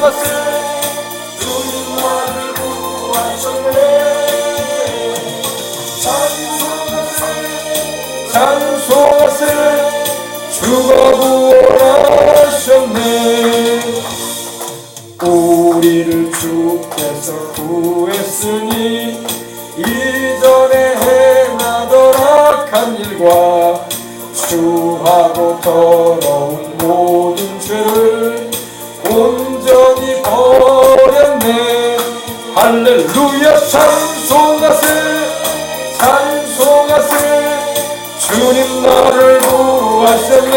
주님 나를 구하셨네. 찬송하세 주가 구원하셨네. 우리를 주께서 구했으니 이전에 행하던 악한 일과 추하고 더러운 모든 죄를 온전히 버렸네. 할렐루야. 찬송하세 찬송하세 주님 나를 구하셨네.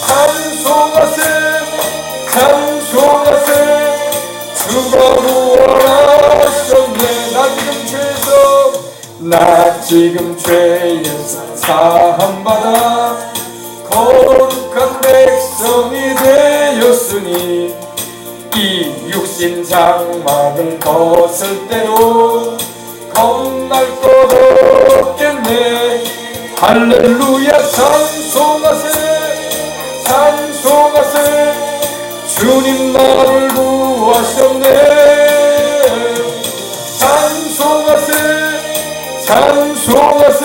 찬송하세 찬송하세 주가 구원하셨네. 나 지금 죄에서 사함받아 거룩한 백성이 되었으니 이 육신 장막을 벗을 때로 겁날 것 없겠네. 할렐루야. 찬송하세 찬송하세 주님 나를 구하셨네. 찬송하세 찬송하세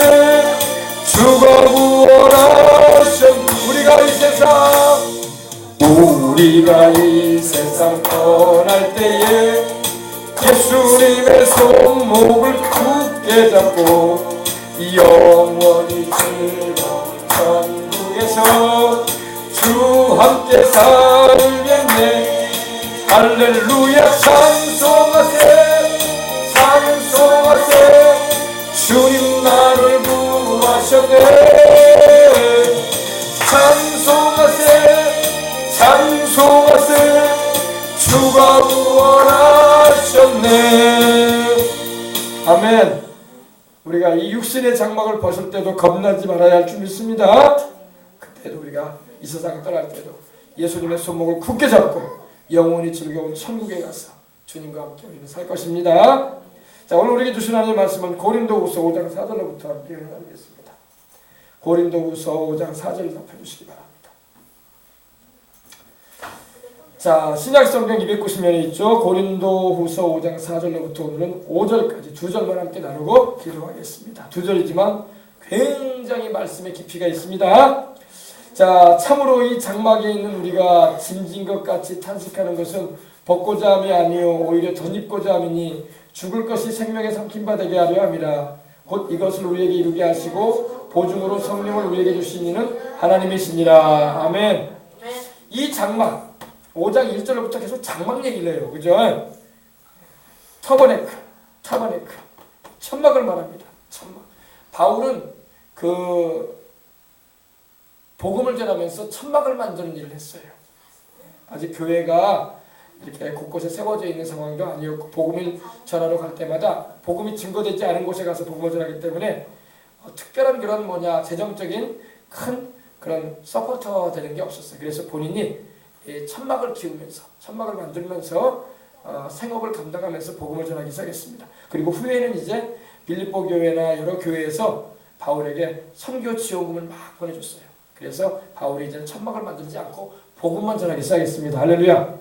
주가 구원하셨네. 우리가 이 세상 떠날 때에 예수님의 손목을 굳게 잡고 영원히 즐거운 천국에서 주 함께 살겠네. 할렐루야. 찬송하세 찬송하세 주님 나를 구하셨네. 찬송하세 찬송하세 주가 구원하셨네. 아멘. 우리가 이 육신의 장막을 벗을 때도 겁나지 말아야 할 줄 믿습니다. 그때도 우리가 이 세상을 떠날 때도 예수님의 손목을 굳게 잡고 영원히 즐거운 천국에 가서 주님과 함께 우리는 살 것입니다. 자, 오늘 우리에게 주신 하나님의 말씀은 고린도후서 5장 4절로부터 함께 나누겠습니다. 고린도후서 5장 4절 펴주시기 바랍니다. 자, 신약 성경 290면에 있죠. 고린도후서 5장 4절로부터 오늘은 5절까지 두 절만 함께 나누고 기도하겠습니다. 두 절이지만 굉장히 말씀의 깊이가 있습니다. 자, 참으로 이 장막에 있는 우리가 짐진 것 같이 탄식하는 것은 벗고자 함이 아니요 오히려 덧입고자 함이니 죽을 것이 생명의 삼킴 바 되게 하려 함이라. 곧 이것을 우리에게 이루게 하시고 보증으로 성령을 우리에게 주신 이는 하나님이시니라. 아멘. 이 장막 5장 1절부터 계속 장막 얘기를 해요. 그죠? 터버네클 천막을 말합니다. 천막. 바울은 그 복음을 전하면서 천막을 만드는 일을 했어요. 아직 교회가 이렇게 곳곳에 세워져 있는 상황도 아니었고 복음을 전하러 갈 때마다 복음이 증거되지 않은 곳에 가서 복음을 전하기 때문에 특별한 그런 재정적인 큰 그런 서포터가 되는 게 없었어요. 그래서 본인이 천막을 키우면서 천막을 만들면서 생업을 감당하면서 복음을 전하기 시작했습니다. 그리고 후에는 이제 빌립보 교회나 여러 교회에서 바울에게 선교 지원금을 막 보내줬어요. 그래서 바울이 이제 천막을 만들지 않고 복음만 전하기 시작했습니다. 할렐루야.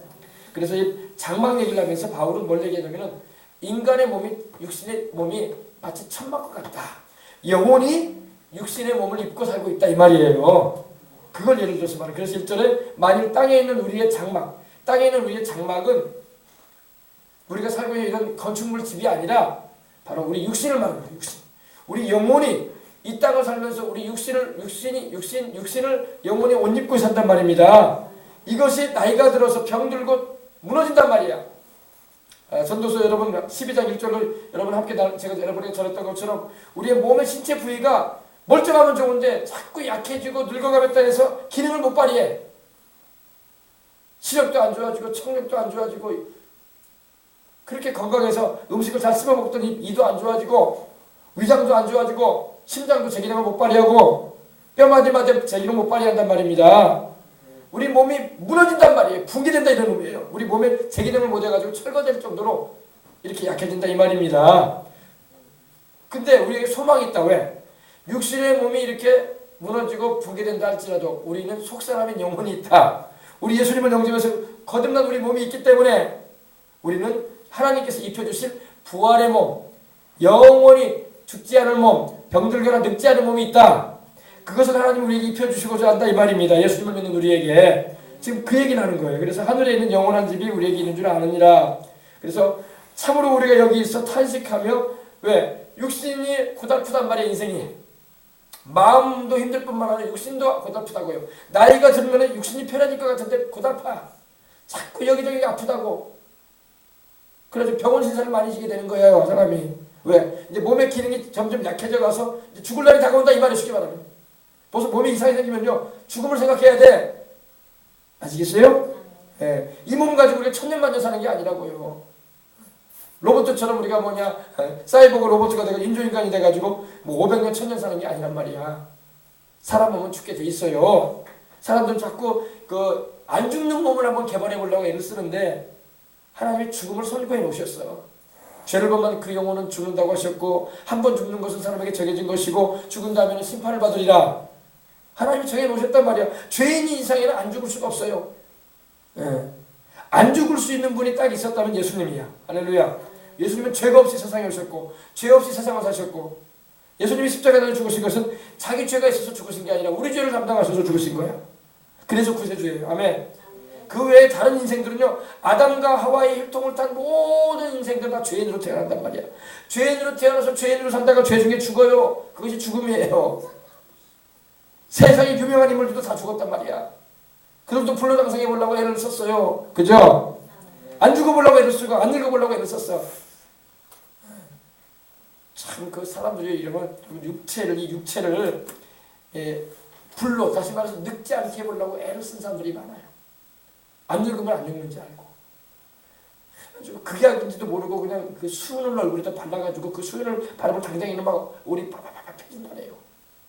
그래서 이 장막 얘기를 하면서 바울은 뭘 얘기하냐면은 인간의 몸이 육신의 몸이 마치 천막과 같다. 영혼이 육신의 몸을 입고 살고 있다 이 말이에요. 그걸 예를 들어서 말해요. 그래서 1절에 만일 땅에 있는 우리의 장막, 땅에 있는 우리의 장막은 우리가 살고 있는 이런 건축물 집이 아니라 바로 우리 육신을 말합니다. 육신. 우리 영혼이 이 땅을 살면서 우리 육신을 영혼이 옷 입고 산단 말입니다. 이것이 나이가 들어서 병들고 무너진단 말이야. 전도서 여러분 12장 1절을 여러분 함께 제가 여러분에게 전했던 것처럼 우리의 몸의 신체 부위가 멀쩡하면 좋은데 자꾸 약해지고 늙어가겠다 해서 기능을 못 발휘해. 시력도 안 좋아지고 청력도 안 좋아지고 그렇게 건강해서 음식을 잘 씹어 먹더니 이도 안 좋아지고 위장도 안 좋아지고 심장도 제 기능을 못 발휘하고 뼈마디마디 제 기능을 못 발휘한단 말입니다. 우리 몸이 무너진단 말이에요. 붕괴된다 이런 의미예요. 우리 몸에 제 기능을 못 해가지고 철거될 정도로 이렇게 약해진다 이 말입니다. 근데 우리에게 소망이 있다. 왜? 육신의 몸이 이렇게 무너지고 붕괴된다 할지라도 우리는 속사람인 영혼이 있다. 우리 예수님을 영접해서 거듭난 우리 몸이 있기 때문에 우리는 하나님께서 입혀주실 부활의 몸, 영원히 죽지 않을 몸, 병들거나 늙지 않은 몸이 있다. 그것을 하나님 우리에게 입혀주시고자 한다 이 말입니다. 예수님을 믿는 우리에게 지금 그 얘기를 하는 거예요. 그래서 하늘에 있는 영원한 집이 우리에게 있는 줄 아느니라. 그래서 참으로 우리가 여기 있어 탄식하며 왜? 육신이 고달프단 말이에요. 인생이. 마음도 힘들 뿐만 아니라 육신도 고달프다고요. 나이가 들면 육신이 편해질 것 같은데 고달파. 자꾸 여기저기 아프다고. 그래서 병원 신세를 많이 지게 되는 거예요. 사람이. 왜? 이제 몸의 기능이 점점 약해져 가서 이제 죽을 날이 다가온다 이 말이 쉽게 말하면. 벌써 몸이 이상이 생기면요. 죽음을 생각해야 돼. 아시겠어요? 예. 이 몸 가지고 우리가 천년만년 사는 게 아니라고요. 로봇처럼 우리가 사이보그 로봇가 되고 인조인간이 돼가지고 500년 1000년 사는 게 아니란 말이야. 사람 몸은 죽게 돼 있어요. 사람들은 자꾸 안 죽는 몸을 한번 개발해 보려고 애를 쓰는데 하나님이 죽음을 선고해 놓으셨어. 죄를 범한 그 영혼은 죽는다고 하셨고 한 번 죽는 것은 사람에게 정해진 것이고 죽은 다음에는 심판을 받으리라. 하나님이 정해 놓으셨단 말이야. 죄인이 이상에는 안 죽을 수가 없어요. 예. 안 죽을 수 있는 분이 딱 있었다면 예수님이야. 할렐루야. 예수님은 죄가 없이 세상에 오셨고 죄 없이 세상을 사셨고 예수님이 십자가에 죽으신 것은 자기 죄가 있어서 죽으신 게 아니라 우리 죄를 담당하셔서 죽으신 거야. 그래서 구세주예요. 아멘. 그 외에 다른 인생들은요. 아담과 하와의 혈통을 탄 모든 인생들 다 죄인으로 태어난단 말이야. 죄인으로 태어나서 죄인으로 산다가 죄 중에 죽어요. 그것이 죽음이에요. 세상에 유명한 인물들도 다 죽었단 말이야. 그들도 불로장생해 보려고 애를 썼어요. 그죠? 안 죽어보려고 애를 쓰고 안 늙어보려고 애를 썼어. 참 그 사람들이 이러면 이 육체를 불로 다시 말해서 늙지 않게 해보려고 애를 쓴 사람들이 많아요. 안 늙으면 안 늙는지 알고. 그게 아닌지도 모르고 그냥 그 수은을 얼굴에다 발라가지고 그 수은을 바르면 당장에는 막 올이 파파파파 펴진다네요.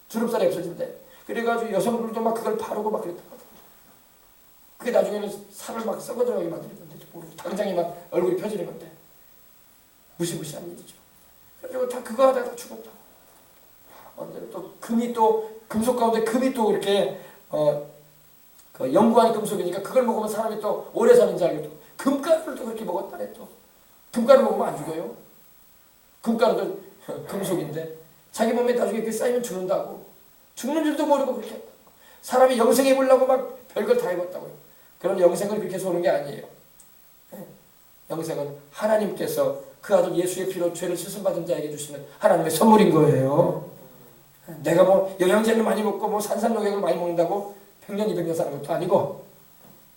주름살이 없어진대. 그래가지고 여성들도 막 그걸 바르고 막 그랬단 말이에요. 그게 나중에는 살을 막 썩어들어가게 만드는 건데 모르고 당장에 막 얼굴이 펴지는 건데 무시무시한 일이죠. 그래가지고 다 그거 하다가 다 죽었다. 언제는 또 금이 또 금속 가운데 금이 또 이렇게 그 영구한 금속이니까 그걸 먹으면 사람이 또 오래 사는 줄 알고 또 금가루를 또 그렇게 먹었다네. 또 금가루 먹으면 안 죽어요. 금가루도 금속인데 자기 몸에 나중에 그게 쌓이면 죽는다고. 죽는 줄도 모르고 그렇게 했다고. 사람이 영생해 보려고 막 별걸 다 해봤다고요. 그런 영생을 그렇게 해서 오는 게 아니에요. 영생은 하나님께서 그 아들 예수의 피로 죄를 씻음받은 자에게 주시는 하나님의 선물인 거예요. 내가 영양제를 많이 먹고 산산농약을 많이 먹는다고 100년 200년 사는 것도 아니고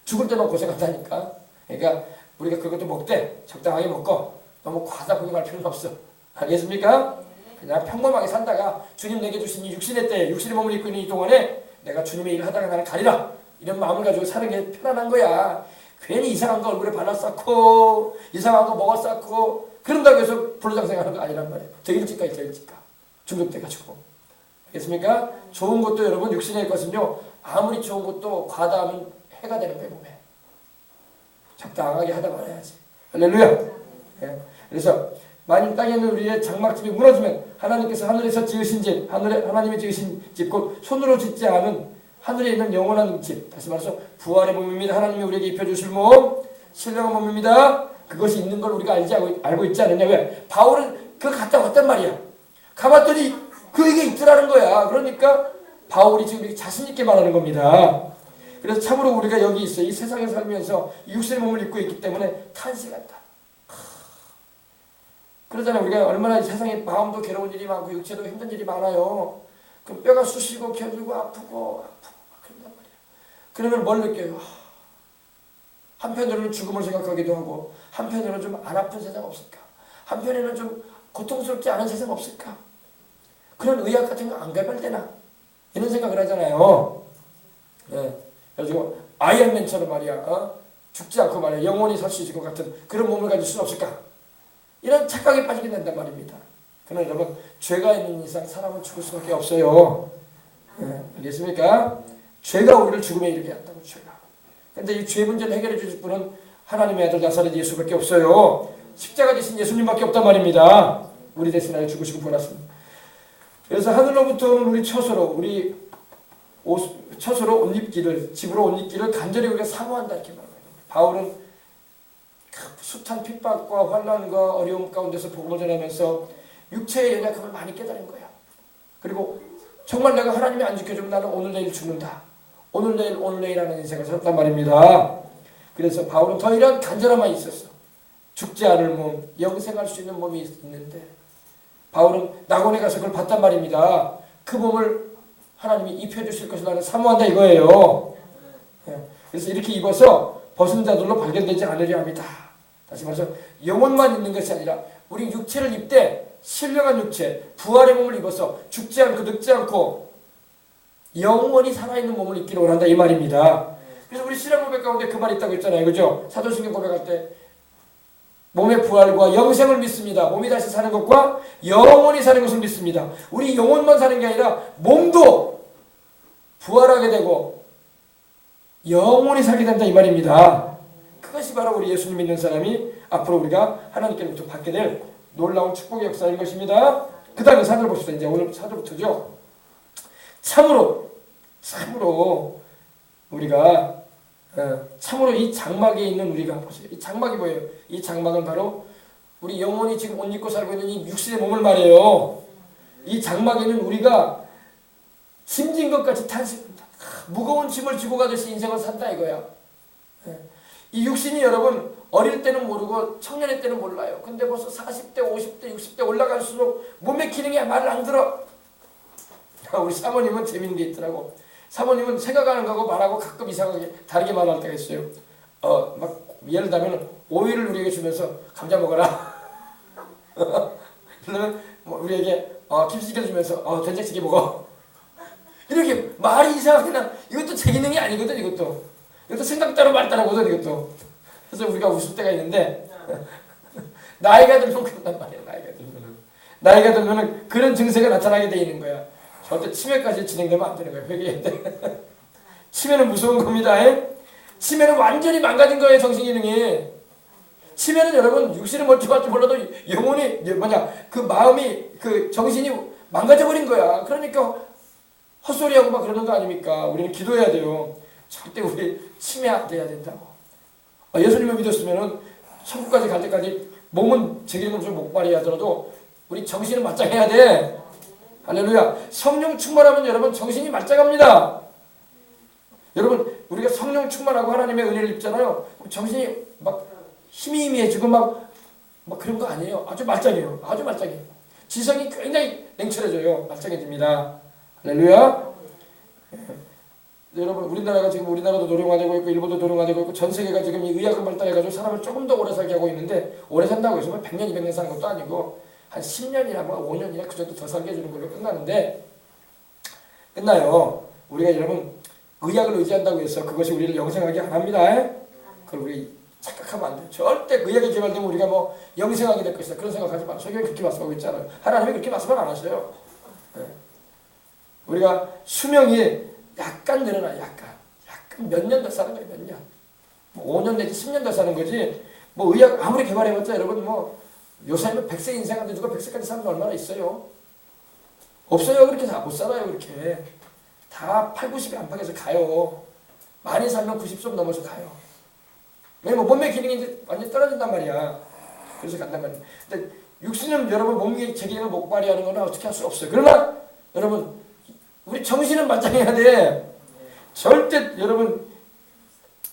죽을 때만 고생한다니까. 그러니까 우리가 그것도 먹되 적당하게 먹고 너무 과다 복용할 필요는 없어. 알겠습니까? 그냥 평범하게 산다가 주님 내게 주신 이 육신의 때에 육신의 몸을 입고 있는 이 동안에 내가 주님의 일을 하다가 나는 가리라. 이런 마음을 가지고 사는 게 편안한 거야. 괜히 이상한 거 얼굴에 발라 쌓고 이상한 거 먹어 쌓고 그런다고 해서 불로장생하는 거 아니란 말이에요. 더 일찍 가. 중독돼가지고. 알겠습니까? 좋은 것도 여러분 육신의 것은요. 아무리 좋은 것도 과다하면 해가 되는 거예요. 몸에. 적당하게 하다 말아야지. 할렐루야. 그래서 만일 땅에 있는 우리의 장막집이 무너지면 하나님께서 하늘에서 지으신 집, 하나님이 지으신 집, 곧 손으로 짓지 않은 하늘에 있는 영원한 집, 다시 말해서 부활의 몸입니다. 하나님이 우리에게 입혀주실 몸, 신령한 몸입니다. 그것이 있는 걸 우리가 알고 있지 않느냐. 왜? 바울은 그걸 갔다 왔단 말이야. 가봤더니 그게 있더라는 거야. 그러니까 바울이 지금 자신 있게 말하는 겁니다. 그래서 참으로 우리가 여기 있어. 이 세상에 살면서 육신의 몸을 입고 있기 때문에 탄식한다. 그러잖아요. 우리가 얼마나 이 세상에 마음도 괴로운 일이 많고 육체도 힘든 일이 많아요. 그럼 뼈가 쑤시고 겨지고 아프고 막 그런단 말이야. 그러면 뭘 느껴요? 한편으로는 죽음을 생각하기도 하고 한편으로는 좀 안 아픈 세상 없을까? 한편에는 좀 고통스럽지 않은 세상 없을까? 그런 의학 같은 거 안 개발되나? 이런 생각을 하잖아요. 그래가지고 아이언맨처럼 말이야. 죽지 않고 말이야. 영원히 살 수 있을 것 같은 그런 몸을 가질 수는 없을까? 이런 착각에 빠지게 된단 말입니다. 그러나 여러분 죄가 있는 이상 사람은 죽을 수밖에 없어요. 알겠습니까? 죄가 우리를 죽음에 이르게 한다고. 죄가. 근데 이 죄 문제를 해결해 주실 분은 하나님의 아들 나사렛 예수밖에 없어요. 십자가 되신 예수님밖에 없단 말입니다. 우리 대신하여 죽으시고 부활하셨습니다. 그래서 하늘로부터 오는 우리 처소로 우리 처소로 옷 입기를, 집으로 옷 입기를 간절히 우리가 사모한다 이렇게 말합니다. 바울은 숱한 핍박과 환난과 어려움 가운데서 복음을 전하면서 육체의 연약함을 많이 깨달은 거야. 그리고 정말 내가 하나님이 안 지켜주면 나는 오늘 내일 죽는다. 오늘 내일 하는 인생을 살았단 말입니다. 그래서 바울은 더 이런 간절함만 있었어. 죽지 않을 몸, 영생할 수 있는 몸이 있는데 바울은 낙원에 가서 그걸 봤단 말입니다. 그 몸을 하나님이 입혀주실 것을 나는 사모한다 이거예요. 그래서 이렇게 입어서 벗은 자들로 발견되지 않으려 합니다. 다시 말해서 영혼만 입는 것이 아니라 우리 육체를 입되 신령한 육체, 부활의 몸을 입어서 죽지 않고 늙지 않고 영원히 살아있는 몸을 입기를 원한다 이 말입니다. 그래서 우리 신앙 고백 가운데 그 말이 있다고 했잖아요. 그죠? 사도신경 고백할 때 몸의 부활과 영생을 믿습니다. 몸이 다시 사는 것과 영원히 사는 것을 믿습니다. 우리 영혼만 사는 게 아니라 몸도 부활하게 되고 영원히 살게 된다 이 말입니다. 그것이 바로 우리 예수님 믿는 사람이 앞으로 우리가 하나님께로부터 받게 될 놀라운 축복의 역사인 것입니다. 그 다음에 4절 봅시다. 이제 오늘 4절부터죠. 참으로 우리가 참으로 이 장막에 있는 우리가 보세요. 이 장막이 뭐예요? 이 장막은 바로 우리 영혼이 지금 옷 입고 살고 있는 이 육신의 몸을 말해요. 이 장막에는 우리가 짐진 것 같이 탄식합니다. 무거운 짐을 지고 가듯이 인생을 산다 이거야. 이 육신이 여러분 어릴 때는 모르고 청년의 때는 몰라요. 근데 벌써 40대, 50대, 60대 올라갈수록 몸의 기능이 말을 안 들어. 우리 사모님은 재밌는 게 있더라고. 사모님은 생각하는 거하고 말하고 가끔 이상하게 다르게 말할 때가 있어요. 막 예를 들면 오이를 우리에게 주면서 감자 먹어라. 그러면 우리에게 김치찌개 주면서 된장찌개 먹어. 이렇게 말이 이상하게 나. 이것도 제 기능이 아니거든. 이것도 생각 따로 말 따라거든. 이것도. 그래서 우리가 웃을 때가 있는데 나이가 들면 그런단 말이야. 나이가 들면은 그런 증세가 나타나게 돼 있는 거야. 절대 치매까지 진행되면 안 되는 거예요. 회개해야 돼. 치매는 무서운 겁니다. 치매는 완전히 망가진 거예요. 정신기능이. 치매는 여러분 육신은 멀쩡할지 몰라도 영혼이 그 마음이 그 정신이 망가져버린 거야. 그러니까 헛소리하고 막 그러는 거 아닙니까? 우리는 기도해야 돼요. 절대 우리 치매 안 돼야 된다고. 예수님을 믿었으면은 천국까지 갈 때까지 몸은 제 기름은 좀 목발이 하더라도 우리 정신은 말짱해야 돼. 할렐루야. 성령 충만하면 여러분 정신이 말짱합니다. 여러분 우리가 성령 충만하고 하나님의 은혜를 입잖아요. 정신이 막 희미해지고 막 그런 거 아니에요. 아주 말짱해요. 아주 말짱해요. 지성이 굉장히 냉철해져요. 말짱해집니다. 할렐루야. 여러분 우리나라가 지금 우리나라도 노령화되고 있고 일본도 노령화되고 있고 전 세계가 지금 이 의학을 발달해가지고 사람을 조금 더 오래 살게 하고 있는데 오래 산다고 해서 100년 200년 사는 것도 아니고 한 10년이나 5년이나 그 정도 더 살게 해주는 걸로 끝나요. 우리가 여러분 의학을 의지한다고 해서 그것이 우리를 영생하게 안 합니다. 그걸 우리 착각하면 안 돼요. 절대 의학이 개발되면 우리가 영생하게 될 것이다. 그런 생각하지 마세요. 성경이 그렇게 말씀하고 있잖아요. 하나님이 그렇게 말씀을 안 하셔요. 우리가 수명이 약간 늘어나요. 약간 몇 년 더 사는 거예요. 몇 년. 5년 내지 10년 더 사는 거지. 의학 아무리 개발해봤자 여러분 요새는 100세 인생한테 누가 100세까지 사는 거 얼마나 있어요? 없어요. 그렇게 다 못 살아요. 그렇게. 다 8, 90에 안팎에서 가요. 많이 살면 90岁 넘어서 가요. 왜냐면 몸의 기능이 이제 완전히 떨어진단 말이야. 그래서 간단 말이야. 근데 육신은 여러분 몸의 제 기능을 못 발휘하는 건 어떻게 할 수 없어요. 그러나 여러분 우리 정신은 말짱해야 돼. 절대 여러분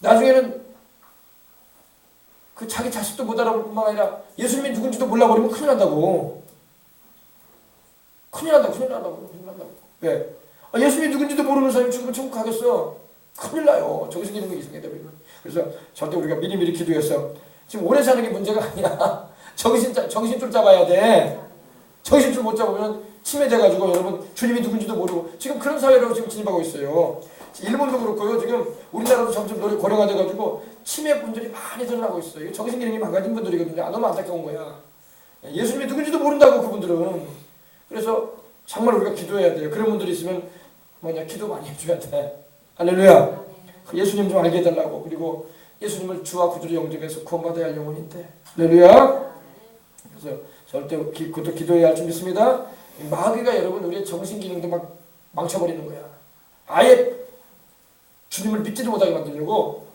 나중에는 그 자기 자식도 못 알아볼 뿐만 아니라 예수님이 누군지도 몰라버리면 큰일 난다고. 큰일 난다고. 왜? 예수님이 누군지도 모르는 사람이 죽으면 천국 가겠어. 큰일 나요. 정신기능이 이상하게 되면. 그래서 절대 우리가 미리미리 기도해서 지금 오래 사는 게 문제가 아니야. 정신줄 잡아야 돼. 정신줄 못 잡으면 치매돼가지고 여러분 주님이 누군지도 모르고 지금 그런 사회로 지금 진입하고 있어요. 일본도 그렇고요. 지금 우리나라도 점점 고령화돼가지고 치매 분들이 많이 드러나고 있어요. 정신기능이 망가진 분들이거든요. 너무 안타까운 거야. 예수님이 누군지도 모른다고 그분들은. 그래서 정말 우리가 기도해야 돼요. 그런 분들이 있으면 기도 많이 해줘야 돼. 할렐루야. 예수님 좀 알게 해달라고. 그리고 예수님을 주와 구주로 영접해서 구원받아야 할 영혼인데. 할렐루야. 그래서 절대 그것도 기도해야 할 줄 믿습니다. 마귀가 여러분 우리의 정신기능도 막 망쳐버리는 거야. 아예 주님을 믿지도 못하게 만들려고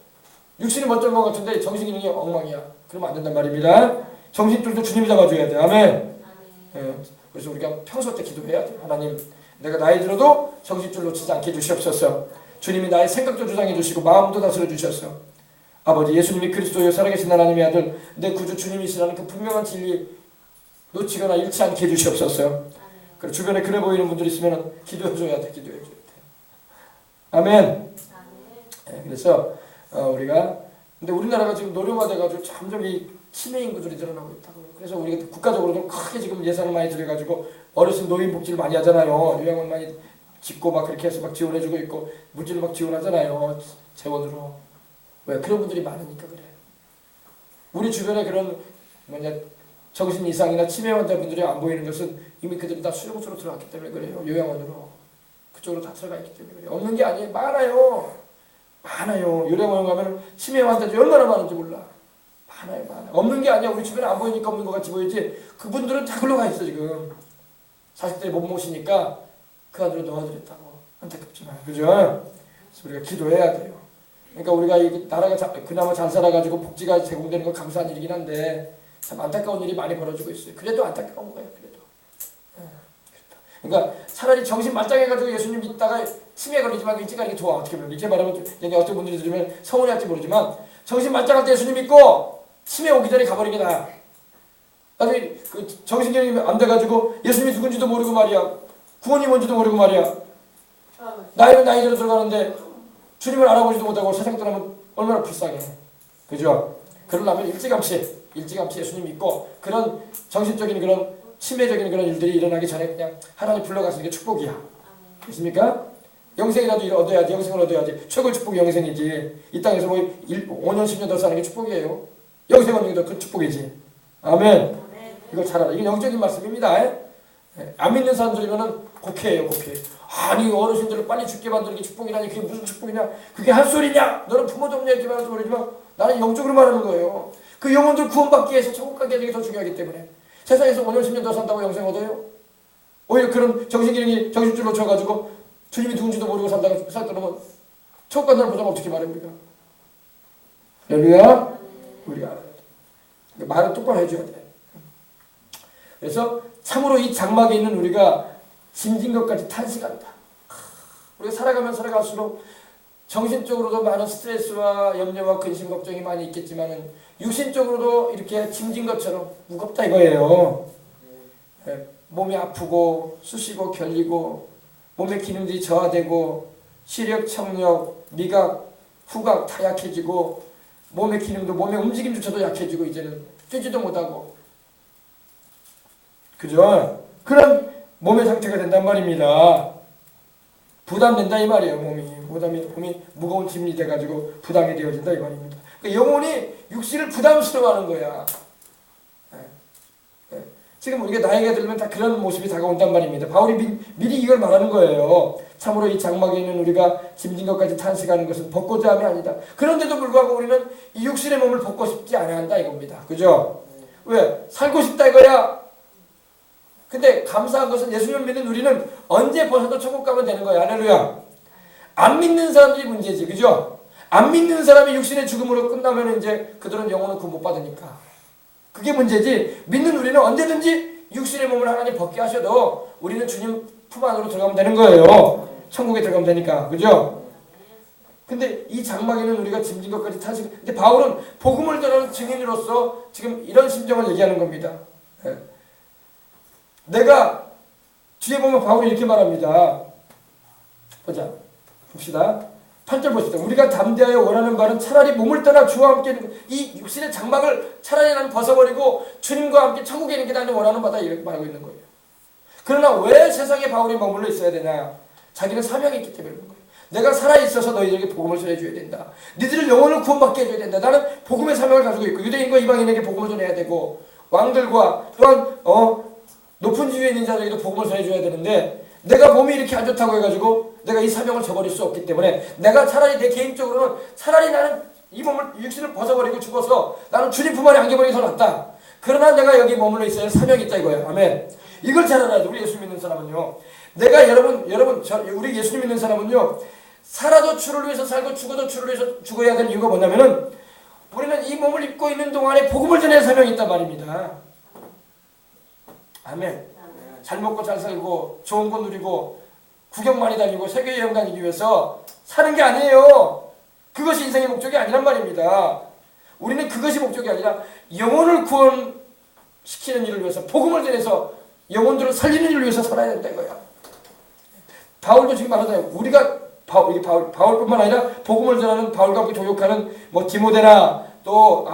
육신이 먼저인 것 같은데 정신 기능이 엉망이야. 그러면 안 된단 말입니다. 정신줄도 주님이 잡아줘야 돼. 아멘. 예, 그래서 우리가 평소 때 기도해야 돼. 하나님, 내가 나이 들어도 정신줄 놓치지 않게 해주시옵소서. 주님이 나의 생각도 주장해 주시고 마음도 다스려 주셔서 아버지 예수님이 그리스도여 살아계신 하나님의 아들 내 구주 주님이시라는 그 분명한 진리 놓치거나 잃지 않게 해주시옵소서. 그리고 주변에 그래 보이는 분들이 있으면 기도해줘야 돼. 기도해줘야 돼. 아멘. 네, 그래서 우리가 근데 우리나라가 지금 노령화돼가지고 점점 이 치매 인구들이 늘어나고 있다고요. 그래서 우리가 국가적으로도 크게 지금 예산을 많이 들여가지고 어르신 노인 복지를 많이 하잖아요. 요양원 많이 짓고 막 그렇게 해서 막 지원해주고 있고 물질을 막 지원하잖아요. 재원으로. 왜? 그런 분들이 많으니까 그래. 우리 주변에 그런 정신 이상이나 치매 환자분들이 안 보이는 것은 이미 그들이 다 수용소로 들어갔기 때문에 그래요. 요양원으로. 그쪽으로 다 들어가 있기 때문에 그래요. 없는 게 아니에요. 많아요. 많아요. 요양원 가면 치매 환자들이 얼마나 많은지 몰라. 많아요. 없는 게 아니야. 우리 주변에 안 보이니까 없는 것 같이 보이지. 그분들은 다 글로 가 있어 지금. 자식들이 못 모시니까 그 안으로 넣어드렸다고. 안타깝지만. 그죠? 그래서 우리가 기도해야 돼요. 그러니까 우리가 이 나라가 그나마 잘 살아가지고 복지가 제공되는 건 감사한 일이긴 한데 참 안타까운 일이 많이 벌어지고 있어요. 그래도 안타까운 거예요. 그래도. 그러니까 차라리 정신 말짱해가지고 예수님 믿다가 치매 걸리지 말고 일찍 가는 게 좋아. 어떻게 보면 이렇게 말하면 얘기 어떤 분들이 들으면 서운해할지 모르지만 정신 말짱할 때 예수님 믿고 치매 오기 전에 가버리는 게 나아. 나중에 그 정신기능이 안 돼가지고 예수님이 누군지도 모르고 말이야. 구원이 뭔지도 모르고 말이야. 나이는 나이대로 들어가는데 주님을 알아보지도 못하고 세상 떠나면 얼마나 불쌍해. 그죠? 그러려면 일찌감치 예수님 믿고 그런 정신적인 그런 치매적인 그런 일들이 일어나기 전에 그냥 하나님 불러가시는 게 축복이야. 됐습니까? 영생이라도 얻어야지. 영생을 얻어야지. 최고의 축복이 영생이지. 이 땅에서 뭐 5년 10년 더 사는 게 축복이에요. 영생 얻는 게 더 큰 축복이지. 아멘. 이걸 잘 알아. 이건 영적인 말씀입니다. 안 믿는 사람들이면은 곡해예요. 곡해. 아니 어르신들을 빨리 죽게 만드는 게 축복이라니 그게 무슨 축복이냐. 그게 한 소리냐. 너는 부모 좀 얘기 말해서 모르지만 나는 영적으로 말하는 거예요. 그 영혼들 구원받기 위해서 천국 가게 되는 게 더 중요하기 때문에 세상에서 5년 10년 더 산다고 영생 얻어요? 오히려 그런 정신기능이 정신줄로 쳐가지고 주님이 누군지도 모르고 살더라면 천국 간다는 보장 어떻게 말해 우리가? 할렐루야? 우리가 알아야 돼. 말은 똑바로 해줘야 돼. 그래서 참으로 이 장막에 있는 우리가 짐진 것까지 탄식한다. 우리가 살아갈수록 정신적으로도 많은 스트레스와 염려와 근심 걱정이 많이 있겠지만은 육신적으로도 이렇게 짐진 것처럼 무겁다 이거예요. 몸이 아프고 쑤시고 결리고 몸의 기능들이 저하되고 시력, 청력, 미각, 후각 다 약해지고 몸의 기능도 몸의 움직임조차도 약해지고 이제는 뛰지도 못하고 그죠? 그런 몸의 상태가 된단 말입니다. 부담된다 이 말이에요. 몸이 무거운 짐이 돼가지고 부담이 되어진다 이 말입니다. 그러니까 영혼이 육신을 부담스러워하는 거야. 지금 우리가 나이가 들면 다 그런 모습이 다가온단 말입니다. 바울이 미리 이걸 말하는 거예요. 참으로 이 장막에 있는 우리가 짐진 것까지 탄식하는 것은 벗고자 함이 아니다. 그런데도 불구하고 우리는 이 육신의 몸을 벗고 싶지 않아 한다 이겁니다. 그죠? 왜? 살고 싶다 이거야. 근데 감사한 것은 예수님을 믿는 우리는 언제 벗어도 천국 가면 되는 거야. 할렐루야. 안 믿는 사람들이 문제지. 그죠? 안 믿는 사람이 육신의 죽음으로 끝나면 이제 그들은 영혼은 구원 못 받으니까. 그게 문제지. 믿는 우리는 언제든지 육신의 몸을 하나님 벗게 하셔도 우리는 주님 품 안으로 들어가면 되는 거예요. 천국에 들어가면 되니까. 그죠? 근데 이 장막에는 우리가 짐진 것까지 탄식. 근데 바울은 복음을 전하는 증인으로서 지금 이런 심정을 얘기하는 겁니다. 내가 뒤에 보면 바울이 이렇게 말합니다. 보자. 봅시다. 8절 보시다. 우리가 담대하여 원하는 바는 차라리 몸을 떠나 주와 함께 이 육신의 장막을 차라리 나는 벗어버리고 주님과 함께 천국에 있는 게 나는 원하는 바다 이렇게 말하고 있는 거예요. 그러나 왜 세상에 바울이 머물러 있어야 되냐? 자기는 사명이 있기 때문에 그런 거예요. 내가 살아있어서 너희들에게 복음을 전해줘야 된다. 너희들을 영혼을 구원받게 해줘야 된다. 나는 복음의 사명을 가지고 있고 유대인과 이방인에게 복음을 전해야 되고 왕들과 또한 높은 지위에 있는 자들에게도 복음을 전해줘야 되는데 내가 몸이 이렇게 안 좋다고 해가지고 내가 이 사명을 저버릴 수 없기 때문에 내가 차라리 내 개인적으로는 차라리 나는 이 몸을 육신을 벗어버리고 죽어서 나는 주님 품 안에 안겨버리기 더 낫다. 그러나 내가 여기 머물러 있어야 사명이 있다 이거야. 아멘. 이걸 잘 알아야 돼. 우리 예수 믿는 사람은요. 내가 여러분 우리 예수님 믿는 사람은요, 살아도 주를 위해서 살고 죽어도 주를 위해서 죽어야 될 이유가 뭐냐면은 우리는 이 몸을 입고 있는 동안에 복음을 전할 사명이 있단 말입니다. 아멘. 잘 먹고 잘 살고 좋은 거 누리고 구경 많이 다니고 세계 여행 다니기 위해서 사는 게 아니에요. 그것이 인생의 목적이 아니란 말입니다. 우리는 그것이 목적이 아니라 영혼을 구원시키는 일을 위해서, 복음을 전해서 영혼들을 살리는 일을 위해서 살아야 된다는 거야. 바울도 지금 말하잖아요. 우리가 바울뿐만 아니라 복음을 전하는 바울과 함께 동역하는 뭐 디모데나 또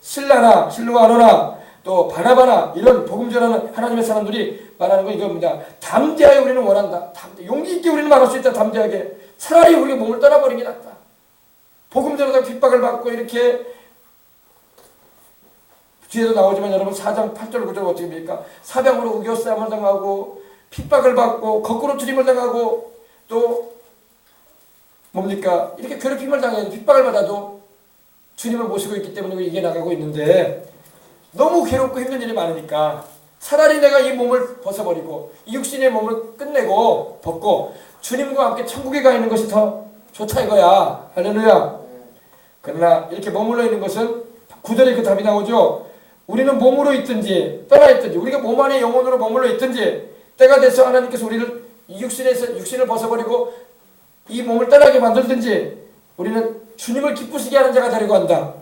실루아노나 또 바나바나 이런 복음 전하는 하나님의 사람들이 말하는 건 이겁니다. 담대하게 우리는 원한다. 용기 있게 우리는 말할 수 있다. 담대하게. 차라리 우리가 몸을 떠나버리는 게 낫다. 복음 전하다가 핍박을 받고 이렇게 뒤에도 나오지만 여러분 4장 8절 9절 어떻게 됩니까? 사병으로 우겨싸움을 당하고 핍박을 받고 거꾸로 트림을 당하고 또 뭡니까? 이렇게 괴롭힘을 당해도 핍박을 받아도 주님을 모시고 있기 때문에 이게 나가고 있는데 너무 괴롭고 힘든 일이 많으니까 차라리 내가 이 몸을 벗어버리고 이 육신의 몸을 끝내고 벗고 주님과 함께 천국에 가 있는 것이 더 좋다 이거야. 할렐루야. 그러나 이렇게 머물러 있는 것은 9절에 그 답이 나오죠. 우리는 몸으로 있든지 떠나 있든지 우리가 몸 안에 영혼으로 머물러 있든지 때가 돼서 하나님께서 우리를 이 육신을 벗어버리고 이 몸을 떠나게 만들든지 우리는 주님을 기쁘시게 하는 자가 되려고 한다.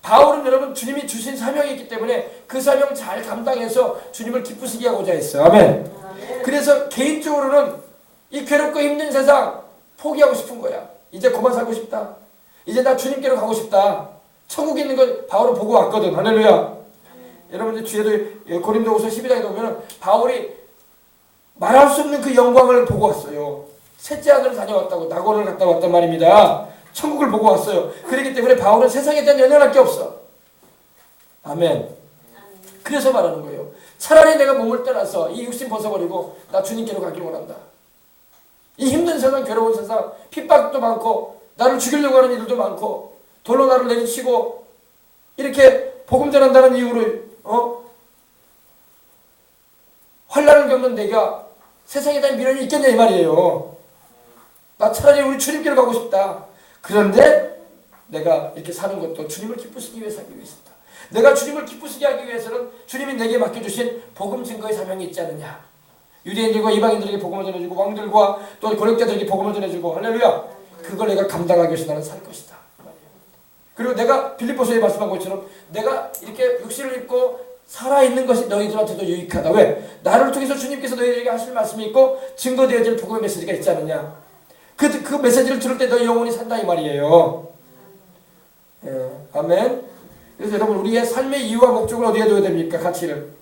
바울은 여러분 주님이 주신 사명이 있기 때문에 그 사명 잘 감당해서 주님을 기쁘시게 하고자 했어요. 아멘. 그래서 개인적으로는 이 괴롭고 힘든 세상 포기하고 싶은 거야. 이제 그만 살고 싶다. 이제 나 주님께로 가고 싶다. 천국에 있는 걸 바울은 보고 왔거든. 할렐루야. 여러분들 뒤에도 고린도후서 12장에 보면 바울이 말할 수 없는 그 영광을 보고 왔어요. 셋째 하늘을 다녀왔다고 낙원을 갔다 왔단 말입니다. 천국을 보고 왔어요. 그렇기 때문에 바울은 세상에 대한 연연할 게 없어. 아멘. 그래서 말하는 거예요. 차라리 내가 몸을 떠나서 이 육신 벗어버리고 나 주님께로 가길 원한다. 이 힘든 세상, 괴로운 세상, 핍박도 많고 나를 죽이려고 하는 일도 많고 돌로 나를 내리치고 이렇게 복음 전한다는 이유로 환난을 겪는 내가 세상에 대한 미련이 있겠냐 이 말이에요. 나 차라리 우리 주님께로 가고 싶다. 그런데 내가 이렇게 사는 것도 주님을 기쁘시기 위해서 하기 위해서다. 내가 주님을 기쁘시게 하기 위해서는 주님이 내게 맡겨주신 복음 증거의 사명이 있지 않느냐. 유대인들과 이방인들에게 복음을 전해주고 왕들과 또 권력자들에게 복음을 전해주고 할렐루야. 그걸 내가 감당하기 위해서 나는 살 것이다. 그리고 내가 빌립보서에 말씀한 것처럼 내가 이렇게 육신을 입고 살아있는 것이 너희들한테도 유익하다. 왜? 나를 통해서 주님께서 너희들에게 하실 말씀이 있고 증거되어질 복음의 메시지가 있지 않느냐. 그 메시지를 들을 때 너희 영혼이 산다 이 말이에요. 예, 아멘. 그래서 여러분 우리의 삶의 이유와 목적을 어디에 둬야 됩니까? 가치를.